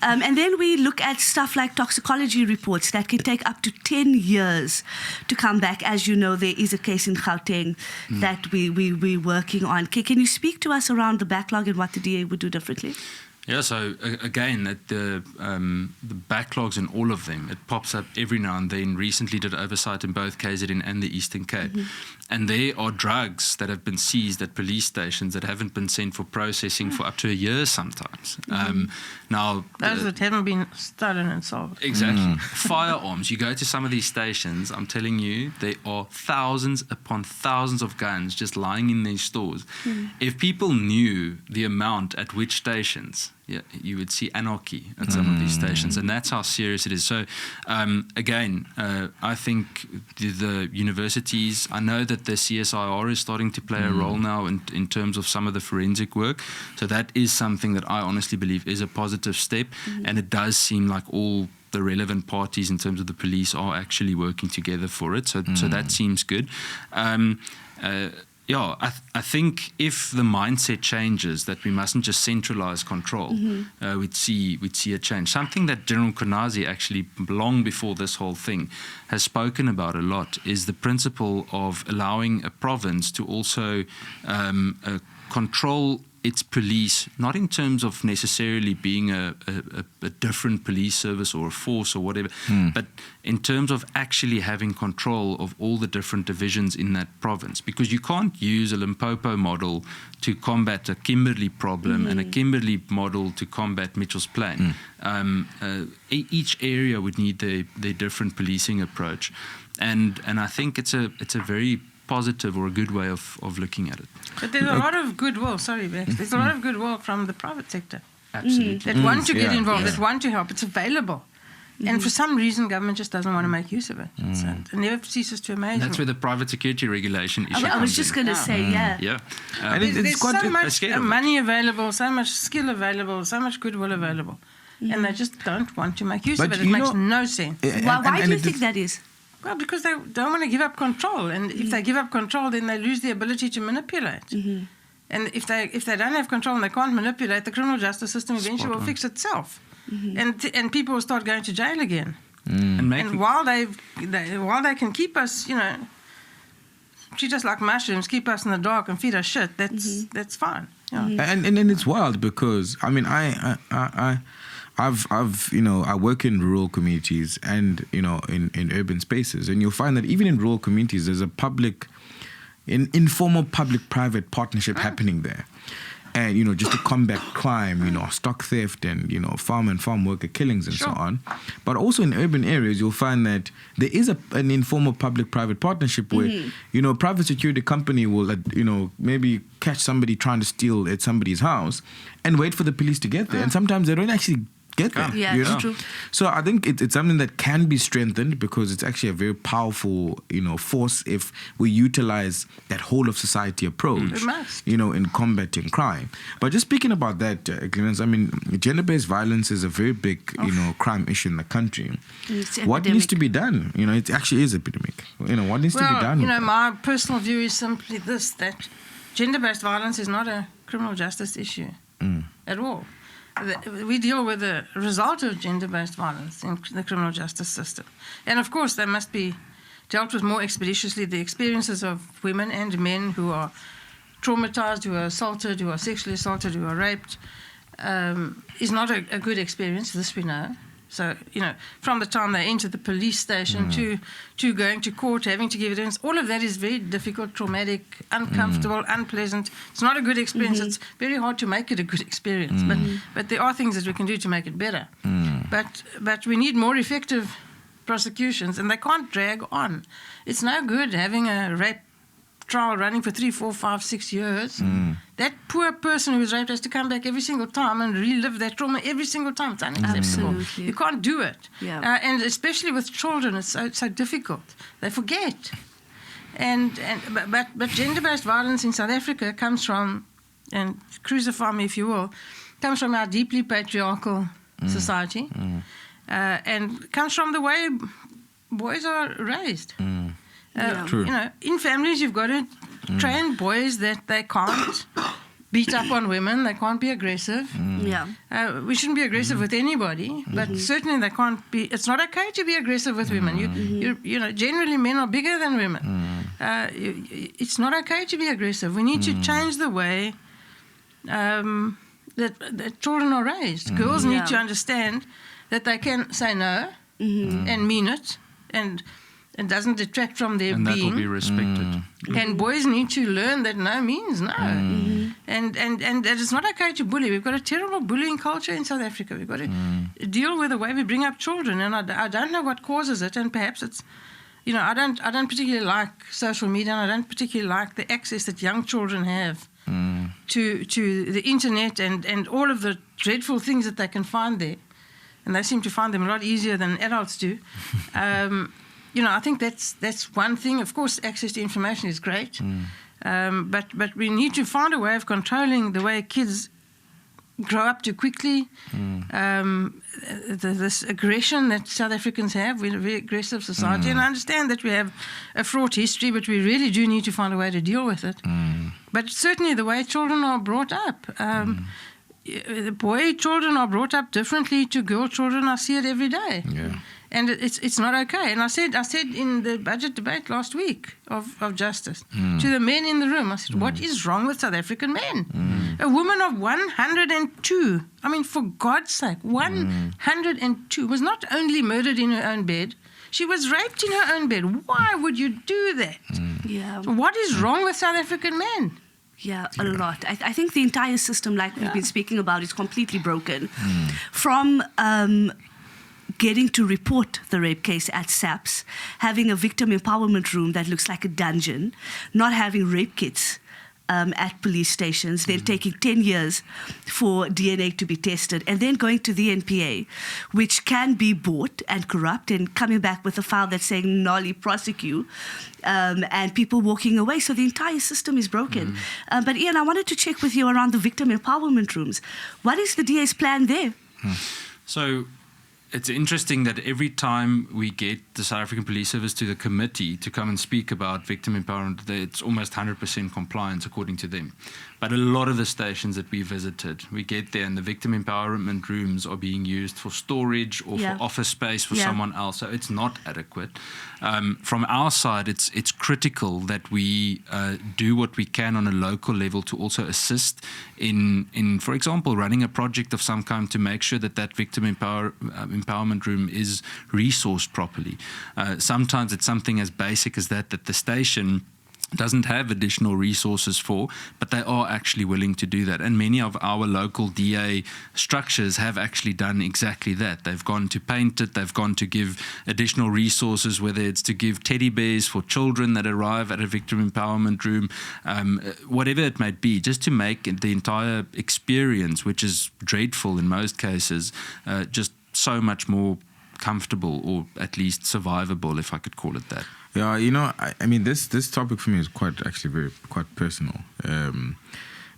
And then we look at stuff like toxicology reports that can take up to 10 years to come back. As you know, there is a case in Gauteng that we're working on. Can you speak to us around the backlog and what the DA would do differently? Yeah, so again, the backlogs in all of them, it pops up every now and then. Recently did oversight in both KZN and the Eastern Cape. And there are drugs that have been seized at police stations that haven't been sent for processing for up to a year sometimes. Now, those that haven't been stolen and solved. Exactly. Firearms. You go to some of these stations, I'm telling you, there are thousands upon thousands of guns just lying in these stores. If people knew the amount at which stations, you would see anarchy at some of these stations, and that's how serious it is. So, again, I think the universities, I know that the CSIR is starting to play a role now in terms of some of the forensic work. So that is something that I honestly believe is a positive step, and it does seem like all the relevant parties in terms of the police are actually working together for it. So that seems good. I think if the mindset changes that we mustn't just centralize control, we'd see a change. Something that General Mkhwanazi actually, long before this whole thing, has spoken about a lot is the principle of allowing a province to also control its police, not in terms of necessarily being a different police service or a force or whatever, but in terms of actually having control of all the different divisions in that province. Because you can't use a Limpopo model to combat a Kimberley problem and a Kimberley model to combat Mitchell's Plain. Each area would need their different policing approach. And I think it's a very positive or a good way of looking at it. But there's a lot of goodwill, there's a lot of goodwill from the private sector. Absolutely. That want to get involved, that want to help. It's available. And for some reason, government just doesn't want to make use of it. So it never ceases to amaze me. That's where the private security regulation issue I was just going to say, Yeah. There's so much money available, so much skill available, so much goodwill available. And they just don't want to make use of it. It makes no sense. Why do you think that is? Well, because they don't want to give up control, and if they give up control, then they lose the ability to manipulate. And if they don't have control and they can't manipulate, the criminal justice system eventually will fix itself, and people will start going to jail again. And while they can keep us, treat us like mushrooms, keep us in the dark, and feed us shit, that's fine. And it's wild because I I work in rural communities and, in urban spaces, and you'll find that even in rural communities, there's a informal public-private partnership happening there. And, just to combat crime, stock theft and, farm and farm worker killings and so on. But also in urban areas, you'll find that there is an informal public-private partnership where, a private security company will, maybe catch somebody trying to steal at somebody's house and wait for the police to get there. And sometimes they don't actually get there. Yeah, it's true. So I think it's something that can be strengthened because it's actually a very powerful, force if we utilize that whole of society approach, in combating crime. But just speaking about that, Glynnis, gender-based violence is a very big, crime issue in the country. What needs to be done? It actually is epidemic. What needs to be done? My personal view is simply this, that gender-based violence is not a criminal justice issue at all. We deal with the result of gender-based violence in the criminal justice system. And of course, they must be dealt with more expeditiously. The experiences of women and men who are traumatized, who are assaulted, who are sexually assaulted, who are raped, is not a good experience, this we know. So, from the time they enter the police station to going to court, having to give evidence, all of that is very difficult, traumatic, uncomfortable, unpleasant. It's not a good experience. It's very hard to make it a good experience. But there are things that we can do to make it better. But we need more effective prosecutions, and they can't drag on. It's no good having a rape trial running for 3, 4, 5, 6 years. That poor person who was raped has to come back every single time and relive that trauma every single time. It's unacceptable. Absolutely. You can't do it. Yeah. And especially with children, it's so difficult. They forget. But gender-based violence in South Africa comes from, and crucify me if you will, comes from our deeply patriarchal society, and comes from the way boys are raised. True. In families, you've got to train boys that they can't beat up on women, they can't be aggressive. We shouldn't be aggressive with anybody, but certainly they can't be. It's not okay to be aggressive with women. Generally men are bigger than women. It's not okay to be aggressive. We need to change the way that children are raised. Girls need to understand that they can say no and mean it, and doesn't detract from their being. And that will be respected. And boys need to learn that no means no. And that it's not okay to bully. We've got a terrible bullying culture in South Africa. We've got to deal with the way we bring up children. And I don't know what causes it. And perhaps it's, I don't particularly like social media, and I don't particularly like the access that young children have to the internet and all of the dreadful things that they can find there. And they seem to find them a lot easier than adults do. I think that's one thing. Of course, access to information is great, but we need to find a way of controlling the way kids grow up too quickly. This aggression that South Africans have, we're a very aggressive society, and I understand that we have a fraught history, but we really do need to find a way to deal with it. But certainly the way children are brought up. Boy children are brought up differently to girl children. I see it every day. And it's not okay. And I said in the budget debate last week of justice to the men in the room, I said, what is wrong with South African men? A woman of 102, for God's sake, 102, was not only murdered in her own bed, she was raped in her own bed. Why would you do that? So what is wrong with South African men? Yeah, a lot. I think the entire system, like we've been speaking about, is completely broken. From getting to report the rape case at SAPS, having a victim empowerment room that looks like a dungeon, not having rape kits at police stations, then taking 10 years for DNA to be tested, and then going to the NPA, which can be bought and corrupt, and coming back with a file that's saying nolly prosecute, and people walking away. So the entire system is broken. But Ian, I wanted to check with you around the victim empowerment rooms. What is the DA's plan there? So it's interesting that every time we get the South African Police Service to the committee to come and speak about victim empowerment, it's almost 100% compliance according to them. But a lot of the stations that we visited, we get there and the victim empowerment rooms are being used for storage or for office space for someone else. So it's not adequate. From our side, it's critical that we do what we can on a local level to also assist in, for example, running a project of some kind to make sure that victim empowerment room is resourced properly. Sometimes it's something as basic as that the station doesn't have additional resources for, but they are actually willing to do that. And many of our local DA structures have actually done exactly that. They've gone to paint it, they've gone to give additional resources, whether it's to give teddy bears for children that arrive at a victim empowerment room, whatever it might be, just to make the entire experience, which is dreadful in most cases, just so much more comfortable, or at least survivable, if I could call it that. Yeah, I mean, this topic for me is quite personal,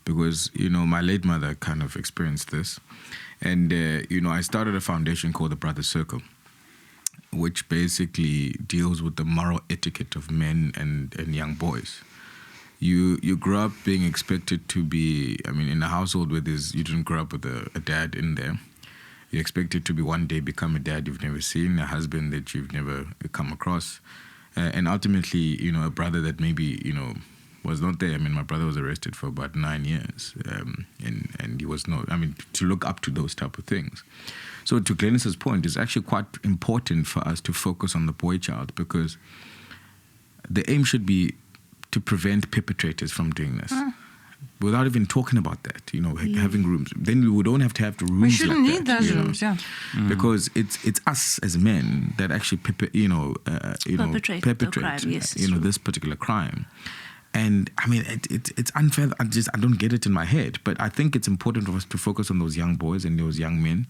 because my late mother kind of experienced this, and I started a foundation called the Brothers Circle, which basically deals with the moral etiquette of men and young boys. You grew up being expected to be, in a household where you didn't grow up with a dad in there. You're expected to be one day become a dad you've never seen, a husband that you've never come across, and ultimately, a brother that maybe, was not there. My brother was arrested for about 9 years, and he was not, to look up to those type of things. So to Glynnis's point, it's actually quite important for us to focus on the boy child, because the aim should be to prevent perpetrators from doing this. Without even talking about that, having rooms. Then we don't have to have the rooms. We shouldn't like need that, those rooms, because it's us as men that actually perpetrate crime, this particular crime. And it's unfair. I don't get it in my head. But I think it's important for us to focus on those young boys and those young men,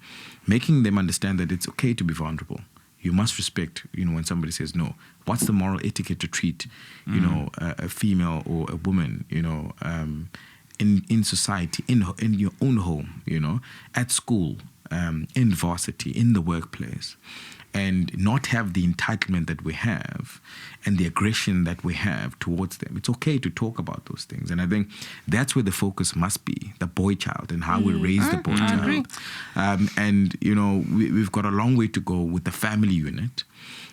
making them understand that it's okay to be vulnerable. You must respect, when somebody says no. What's the moral etiquette to treat, a female or a woman, in society, in your own home, at school, in varsity, in the workplace, and not have the entitlement that we have and the aggression that we have towards them. It's okay to talk about those things. And I think that's where the focus must be, the boy child and how we raise the boy child. Agree. And, we've got a long way to go with the family unit.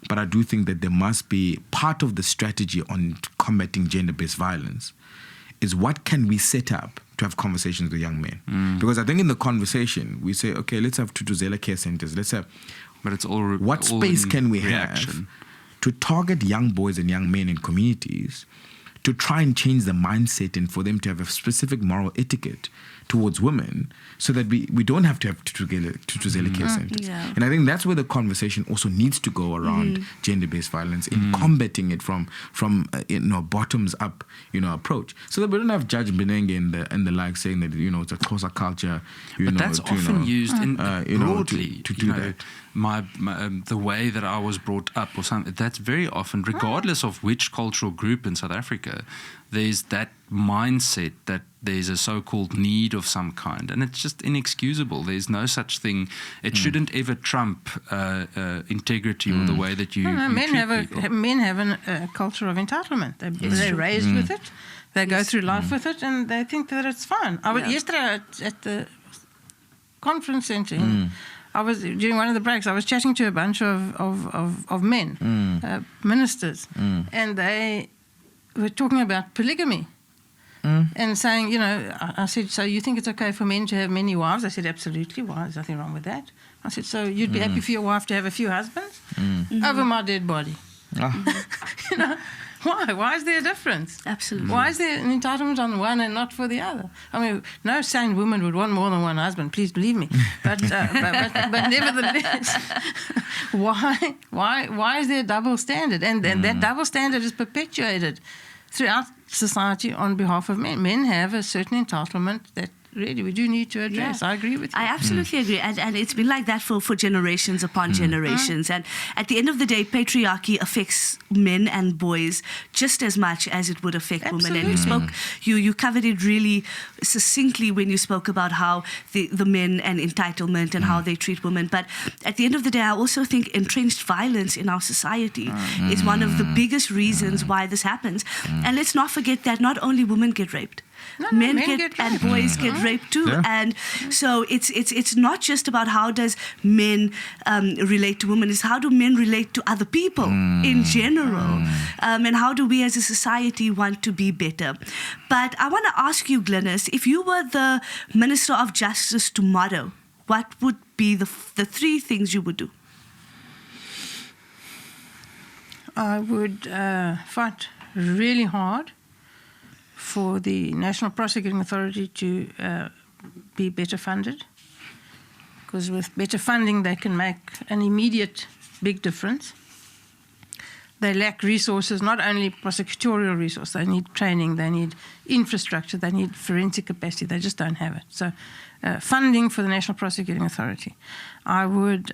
But I do think that there must be part of the strategy on combating gender-based violence is what can we set up to have conversations with young men. Because I think in the conversation, we say, okay, let's have Tutuzela care centers. Let's have... But it's all what all space can we reaction. have to target young boys and young men in communities to try and change the mindset and for them to have a specific moral etiquette towards women, so that we don't have to have Tutuzela care centers. Yeah. And I think that's where the conversation also needs to go around gender-based violence in combating it from bottoms up approach, so that we don't have Judge Benenge and the like saying that it's a Xhosa culture. But that's often used in broadly to do that. My the way that I was brought up or something, that's very often, regardless of which cultural group in South Africa, there's that mindset that there's a so-called need of some kind, and it's just inexcusable. There's no such thing. It shouldn't ever trump integrity or the way that you, men treat people. Men have a culture of entitlement. They're raised with it. They go through life with it, and they think that it's fine. I was yesterday at the conference centre. I was during one of the breaks. I was chatting to a bunch of men, ministers, and they were talking about polygamy. And saying, I said, so you think it's okay for men to have many wives? I said, absolutely. Why? There's nothing wrong with that. I said, so you'd be happy for your wife to have a few husbands? Over my dead body. Why? Why is there a difference? Absolutely. Why is there an entitlement on one and not for the other? No sane woman would want more than one husband, please believe me. But nevertheless, why is there a double standard? And that double standard is perpetuated throughout society on behalf of men. Men have a certain entitlement that really we do need to address. I agree with you. I absolutely agree. And it's been like that for generations upon generations. And at the end of the day, patriarchy affects men and boys just as much as it would affect women. And you covered it really succinctly when you spoke about how the men and entitlement and how they treat women. But at the end of the day, I also think entrenched violence in our society is one of the biggest reasons why this happens. And let's not forget that not only women get raped. men men get get and raped. boys get raped too. Yeah. And so it's not just about how does men relate to women, it's how do men relate to other people in general, and how do we as a society want to be better. But I want to ask you, Glynnis, if you were the Minister of Justice tomorrow, what would be the 3 things you would do? I would fight really hard for the National Prosecuting Authority to be better funded, because with better funding they can make an immediate big difference. They lack resources, not only prosecutorial resources, they need training, they need infrastructure, they need forensic capacity, they just don't have it. So funding for the National Prosecuting Authority. I would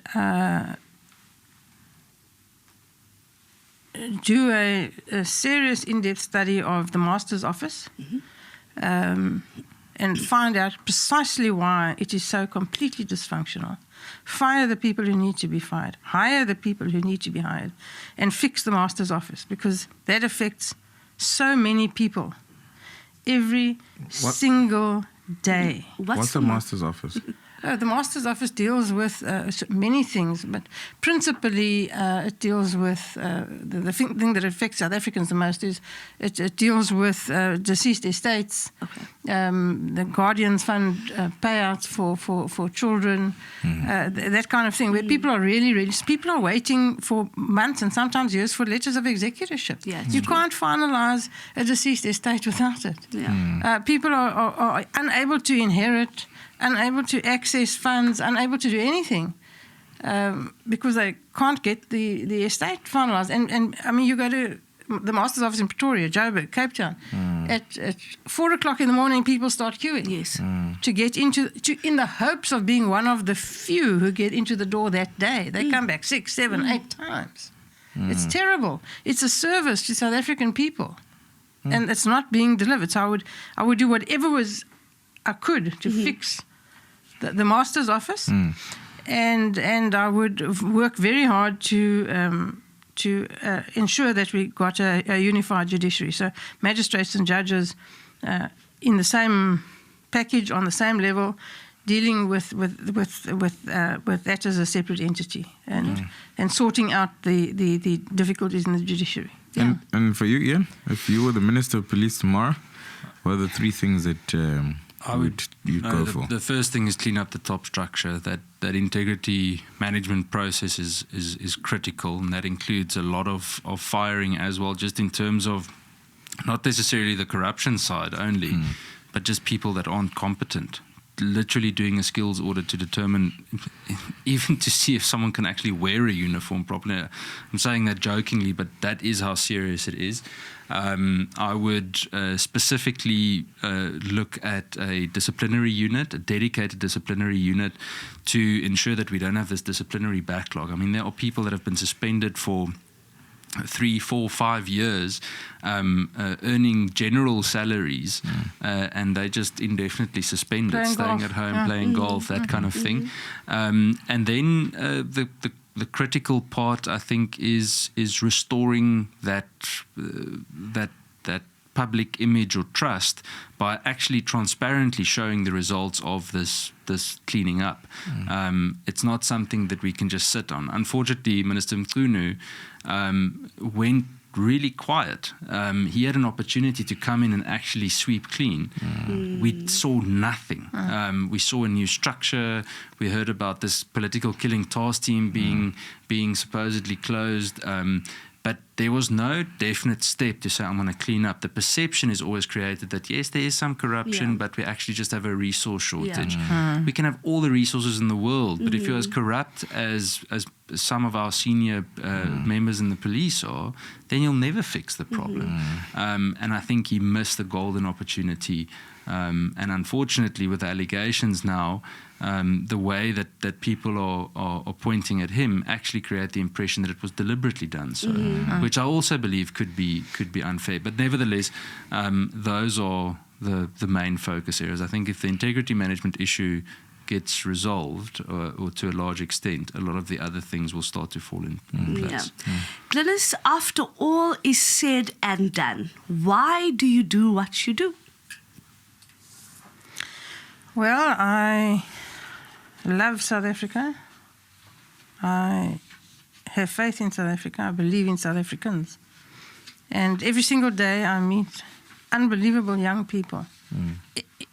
do a serious in-depth study of the Master's Office and find out precisely why it is so completely dysfunctional. Fire the people who need to be fired, hire the people who need to be hired, and fix the Master's Office, because that affects so many people every single day. What's the Master's Office? The Master's Office deals with many things, but principally it deals with the thing that affects South Africans the most is it deals with deceased estates, the Guardians Fund payouts for children, that kind of thing, where people are people are waiting for months and sometimes years for letters of executorship. Yeah, you can't finalise a deceased estate without it. Yeah. People are unable to inherit, unable to access funds, unable to do anything because they can't get the estate finalised. And I mean, you go to the Master's Office in Pretoria, Joburg, Cape Town, at 4 o'clock in the morning, people start queuing. Yes. To get in the hopes of being one of the few who get into the door that day. They come back 6, 7, 8 times. It's terrible. It's a service to South African people. And it's not being delivered. So I would do whatever I could to fix the Master's Office, and I would work very hard to ensure that we got a unified judiciary. So magistrates and judges in the same package, on the same level, dealing with that as a separate entity, and sorting out the difficulties in the judiciary. Yeah. And for you, Ian, if you were the Minister of Police tomorrow, what are the 3 things that you'd go for? The first thing is clean up the top structure. That integrity management process is critical, and that includes a lot of firing as well, just in terms of not necessarily the corruption side only, but just people that aren't competent. Literally doing a skills audit to determine, even to see if someone can actually wear a uniform properly. I'm saying that jokingly, but that is how serious it is. I would specifically look at a disciplinary unit, a dedicated disciplinary unit, to ensure that we don't have this disciplinary backlog. I mean, there are people that have been suspended for 3, 4, 5 years, earning general salaries, and they just indefinitely suspended, playing staying golf. at home, playing golf, that kind of thing. And then the critical part, I think, is restoring that public image or trust by actually transparently showing the results of this cleaning up. It's not something that we can just sit on. Unfortunately, Minister Mkhwanazi went really quiet. He had an opportunity to come in and actually sweep clean. We saw nothing. We saw a new structure. We heard about this political killing task team being supposedly closed. But there was no definite step to say, I'm going to clean up. The perception is always created that, yes, there is some corruption, but we actually just have a resource shortage. We can have all the resources in the world, but if you're as corrupt as some of our senior members in the police are, then you'll never fix the problem. And I think he missed the golden opportunity. And unfortunately, with the allegations now, the way that people are pointing at him actually create the impression that it was deliberately done so, which I also believe could be unfair. But nevertheless, those are the main focus areas. I think if the integrity management issue gets resolved, or to a large extent, a lot of the other things will start to fall in place. Glynnis, after all is said and done, why do you do what you do? Well, I love South Africa. I have faith in South Africa. I believe in South Africans. And every single day I meet unbelievable young people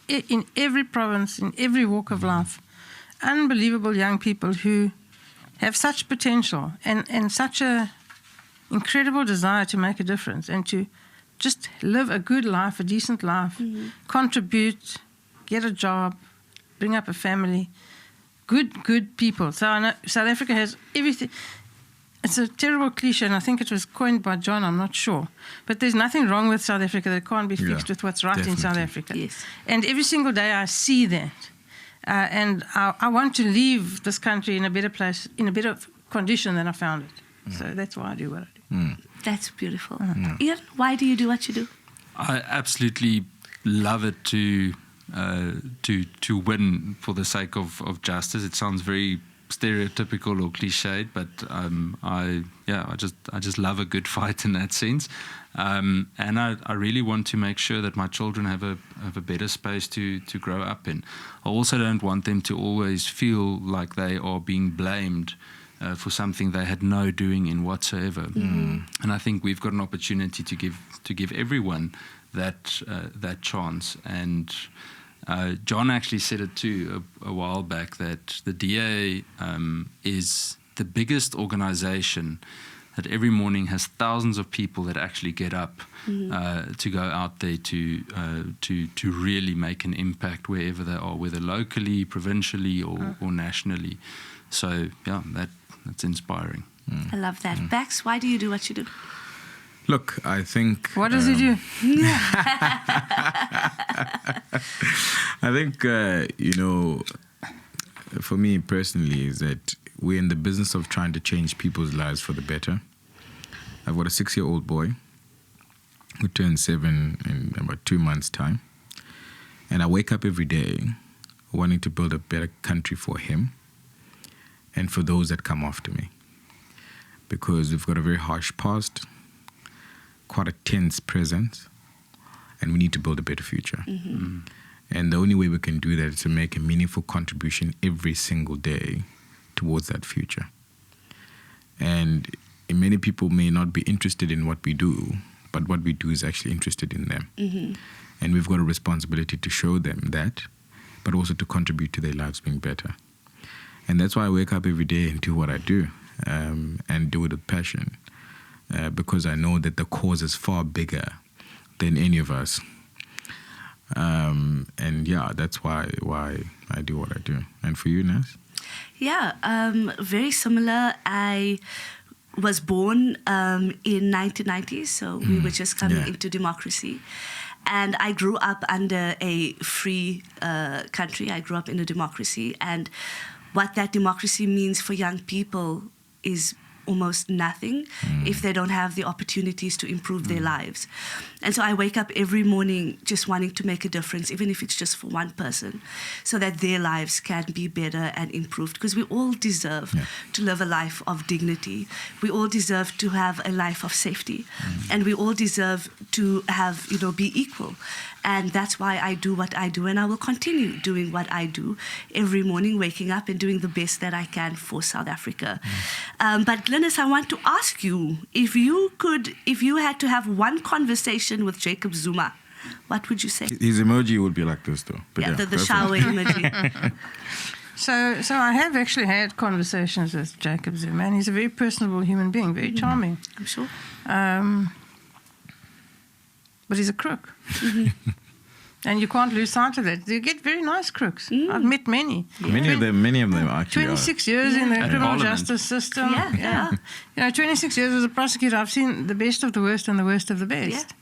in every province, in every walk of life. Unbelievable young people who have such potential and such a incredible desire to make a difference and to just live a good life, a decent life, contribute, get a job, bring up a family. Good people. So I know South Africa has everything. It's a terrible cliche, and I think it was coined by John, I'm not sure. But there's nothing wrong with South Africa that can't be fixed with what's right in South Africa. Yes. And every single day I see that. And I want to leave this country in a better place, in a better condition than I found it. So that's why I do what I do. That's beautiful. Ian, why do you do what you do? I absolutely love it to win for the sake of justice. It sounds very stereotypical or cliched, but I just love a good fight in that sense, and I really want to make sure that my children have a better space to grow up in. I also don't want them to always feel like they are being blamed for something they had no doing in whatsoever. And I think we've got an opportunity to give everyone that chance. And John actually said it too a while back, that the DA is the biggest organization that every morning has thousands of people that actually get up to go out there to really make an impact wherever they are, whether locally, provincially, or nationally. So yeah, that's inspiring. I love that. Bax, why do you do what you do? Look, I think... What does he do? I think, for me personally, is that we're in the business of trying to change people's lives for the better. I've got a 6-year-old boy who turns 7 in about 2 months' time. And I wake up every day wanting to build a better country for him and for those that come after me. Because we've got a very harsh past, quite a tense present, and we need to build a better future. And the only way we can do that is to make a meaningful contribution every single day towards that future. And many people may not be interested in what we do, but what we do is actually interested in them. And we've got a responsibility to show them that, but also to contribute to their lives being better. And that's why I wake up every day and do what I do, and do it with passion. Because I know that the cause is far bigger than any of us. And yeah, that's why I do what I do. And for you, Naz? Yeah, very similar. I was born in 1990, so we were just coming into democracy. And I grew up under a free country. I grew up in a democracy. And what that democracy means for young people is almost nothing if they don't have the opportunities to improve their lives. And so I wake up every morning just wanting to make a difference, even if it's just for one person, so that their lives can be better and improved. Because we all deserve to live a life of dignity. We all deserve to have a life of safety. And we all deserve to have, be equal. And that's why I do what I do, and I will continue doing what I do every morning, waking up and doing the best that I can for South Africa. But Glynnis, I want to ask you, if you had to have one conversation with Jacob Zuma, what would you say? His emoji would be like this, though. But the shower emoji. So I have actually had conversations with Jacob Zuma, and he's a very personable human being, very charming. I'm sure. But he's a crook. And you can't lose sight of that. You get very nice crooks. I've met many. Many of them actually 26 years in the criminal justice system. 26 years as a prosecutor, I've seen the best of the worst and the worst of the best.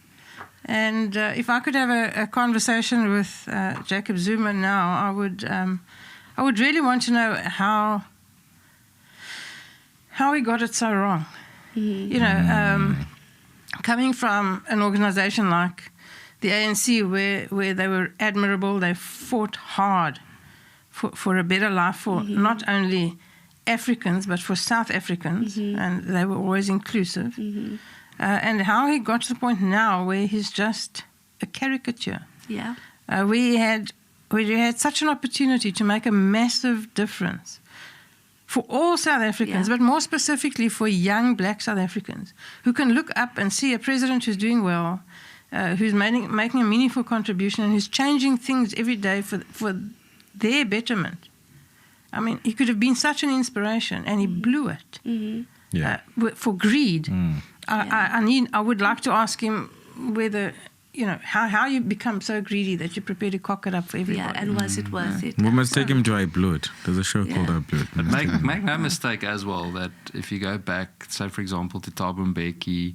And if I could have a conversation with Jacob Zuma now, I would really want to know how he got it so wrong. Coming from an organization like the ANC, where they were admirable, they fought hard for a better life for not only Africans, but for South Africans, and they were always inclusive. And how he got to the point now where he's just a caricature. Yeah. We had where you had such an opportunity to make a massive difference for all South Africans, but more specifically for young black South Africans who can look up and see a president who's doing well, who's making a meaningful contribution and who's changing things every day for their betterment. I mean, he could have been such an inspiration, and he blew it for greed. I would like to ask him whether, how you become so greedy that you're prepared to cock it up for everybody. Yeah, and was it worth it? We must take him to I Blew It. There's a show called I Blew It. But make no mistake as well that if you go back, say for example, to Thabo Mbeki,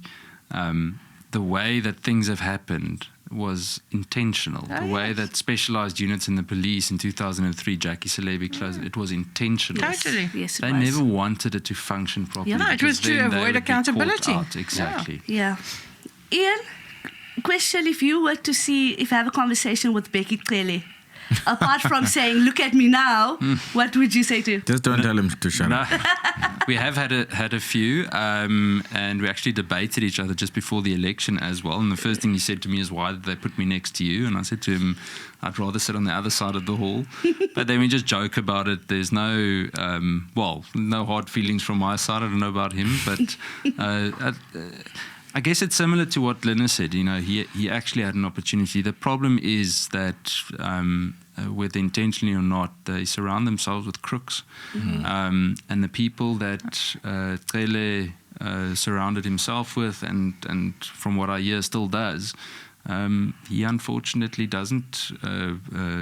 the way that things have happened was intentional. The way that specialized units in the police in 2003, Jackie Salebi closed, it was intentional. Totally. Yes, They never wanted it to function properly. Yeah, no, it was to avoid accountability. Exactly. Yeah. Ian, question: if you were to have a conversation with Becky Cele, apart from saying, "Look at me now," what would you say to him? Just don't tell him to shut up. We have had a few, and we actually debated each other just before the election as well. And the first thing he said to me is, "Why did they put me next to you?" And I said to him, "I'd rather sit on the other side of the hall." But then we just joke about it. There's no hard feelings from my side. I don't know about him, but I guess it's similar to what Glynnis said. He actually had an opportunity. The problem is that, whether intentionally or not, they surround themselves with crooks. And the people that Cele surrounded himself with, and from what I hear still does, he unfortunately doesn't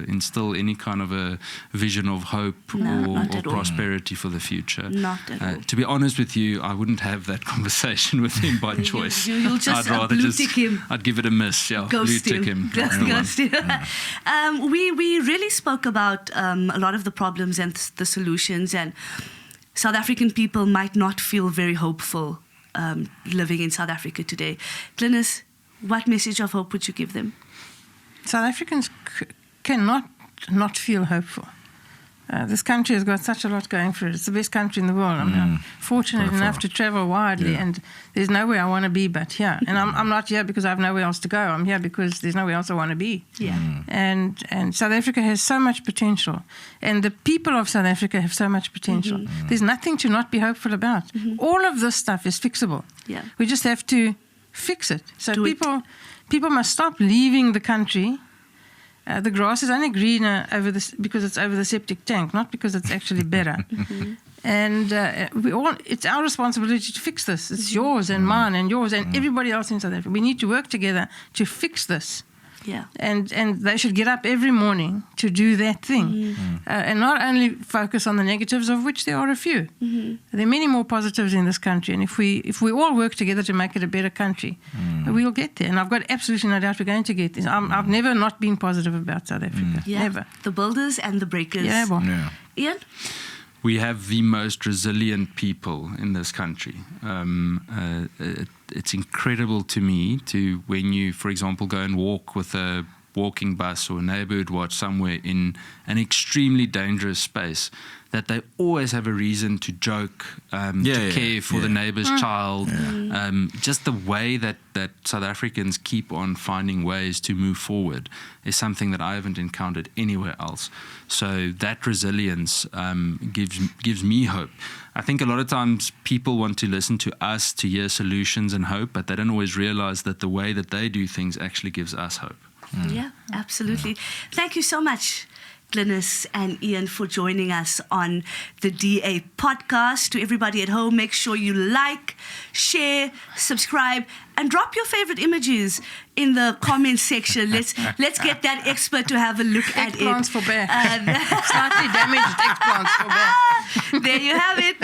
instill any kind of a vision of hope or prosperity for the future. Not at all. To be honest with you, I wouldn't have that conversation with him by choice. You'll just I'd rather blue tick him. I'd give it a miss. Yeah, Ghost blue tick him. That's the one. Ghost him. We really spoke about a lot of the problems and the solutions, and South African people might not feel very hopeful living in South Africa today. Glynnis, what message of hope would you give them? South Africans cannot not feel hopeful. This country has got such a lot going for it. It's the best country in the world. I'm fortunate enough to travel widely, and there's nowhere I want to be but here. And I'm not here because I have nowhere else to go. I'm here because there's nowhere else I want to be. Yeah. And South Africa has so much potential. And the people of South Africa have so much potential. There's nothing to not be hopeful about. All of this stuff is fixable. Yeah. We just have to fix it. So people must stop leaving the country. The grass is only greener because it's over the septic tank, not because it's actually better. And it's our responsibility to fix this. It's yours and mine and yours and everybody else in South Africa. We need to work together to fix this. Yeah. And they should get up every morning to do that thing. And not only focus on the negatives, of which there are a few. There are many more positives in this country. And if we all work together to make it a better country, we'll get there. And I've got absolutely no doubt we're going to get there. I've never not been positive about South Africa. Yeah. Never. The builders and the breakers. Yeah, well. Ian? We have the most resilient people in this country. It's incredible to me when you, for example, go and walk with a walking bus or a neighborhood watch somewhere in an extremely dangerous space, that they always have a reason to joke, to care for the neighbor's child. Just the way that South Africans keep on finding ways to move forward is something that I haven't encountered anywhere else. So that resilience gives me hope. I think a lot of times people want to listen to us to hear solutions and hope, but they don't always realize that the way that they do things actually gives us hope. Yeah, absolutely. Thank you so much, Glynnis and Ian, for joining us on the DA podcast. To everybody at home, make sure you like, share, subscribe, and drop your favorite images in the comments section. Let's get that expert to have a look at it. Eggplants for bear. Slightly damaged eggplants for bear. There you have it.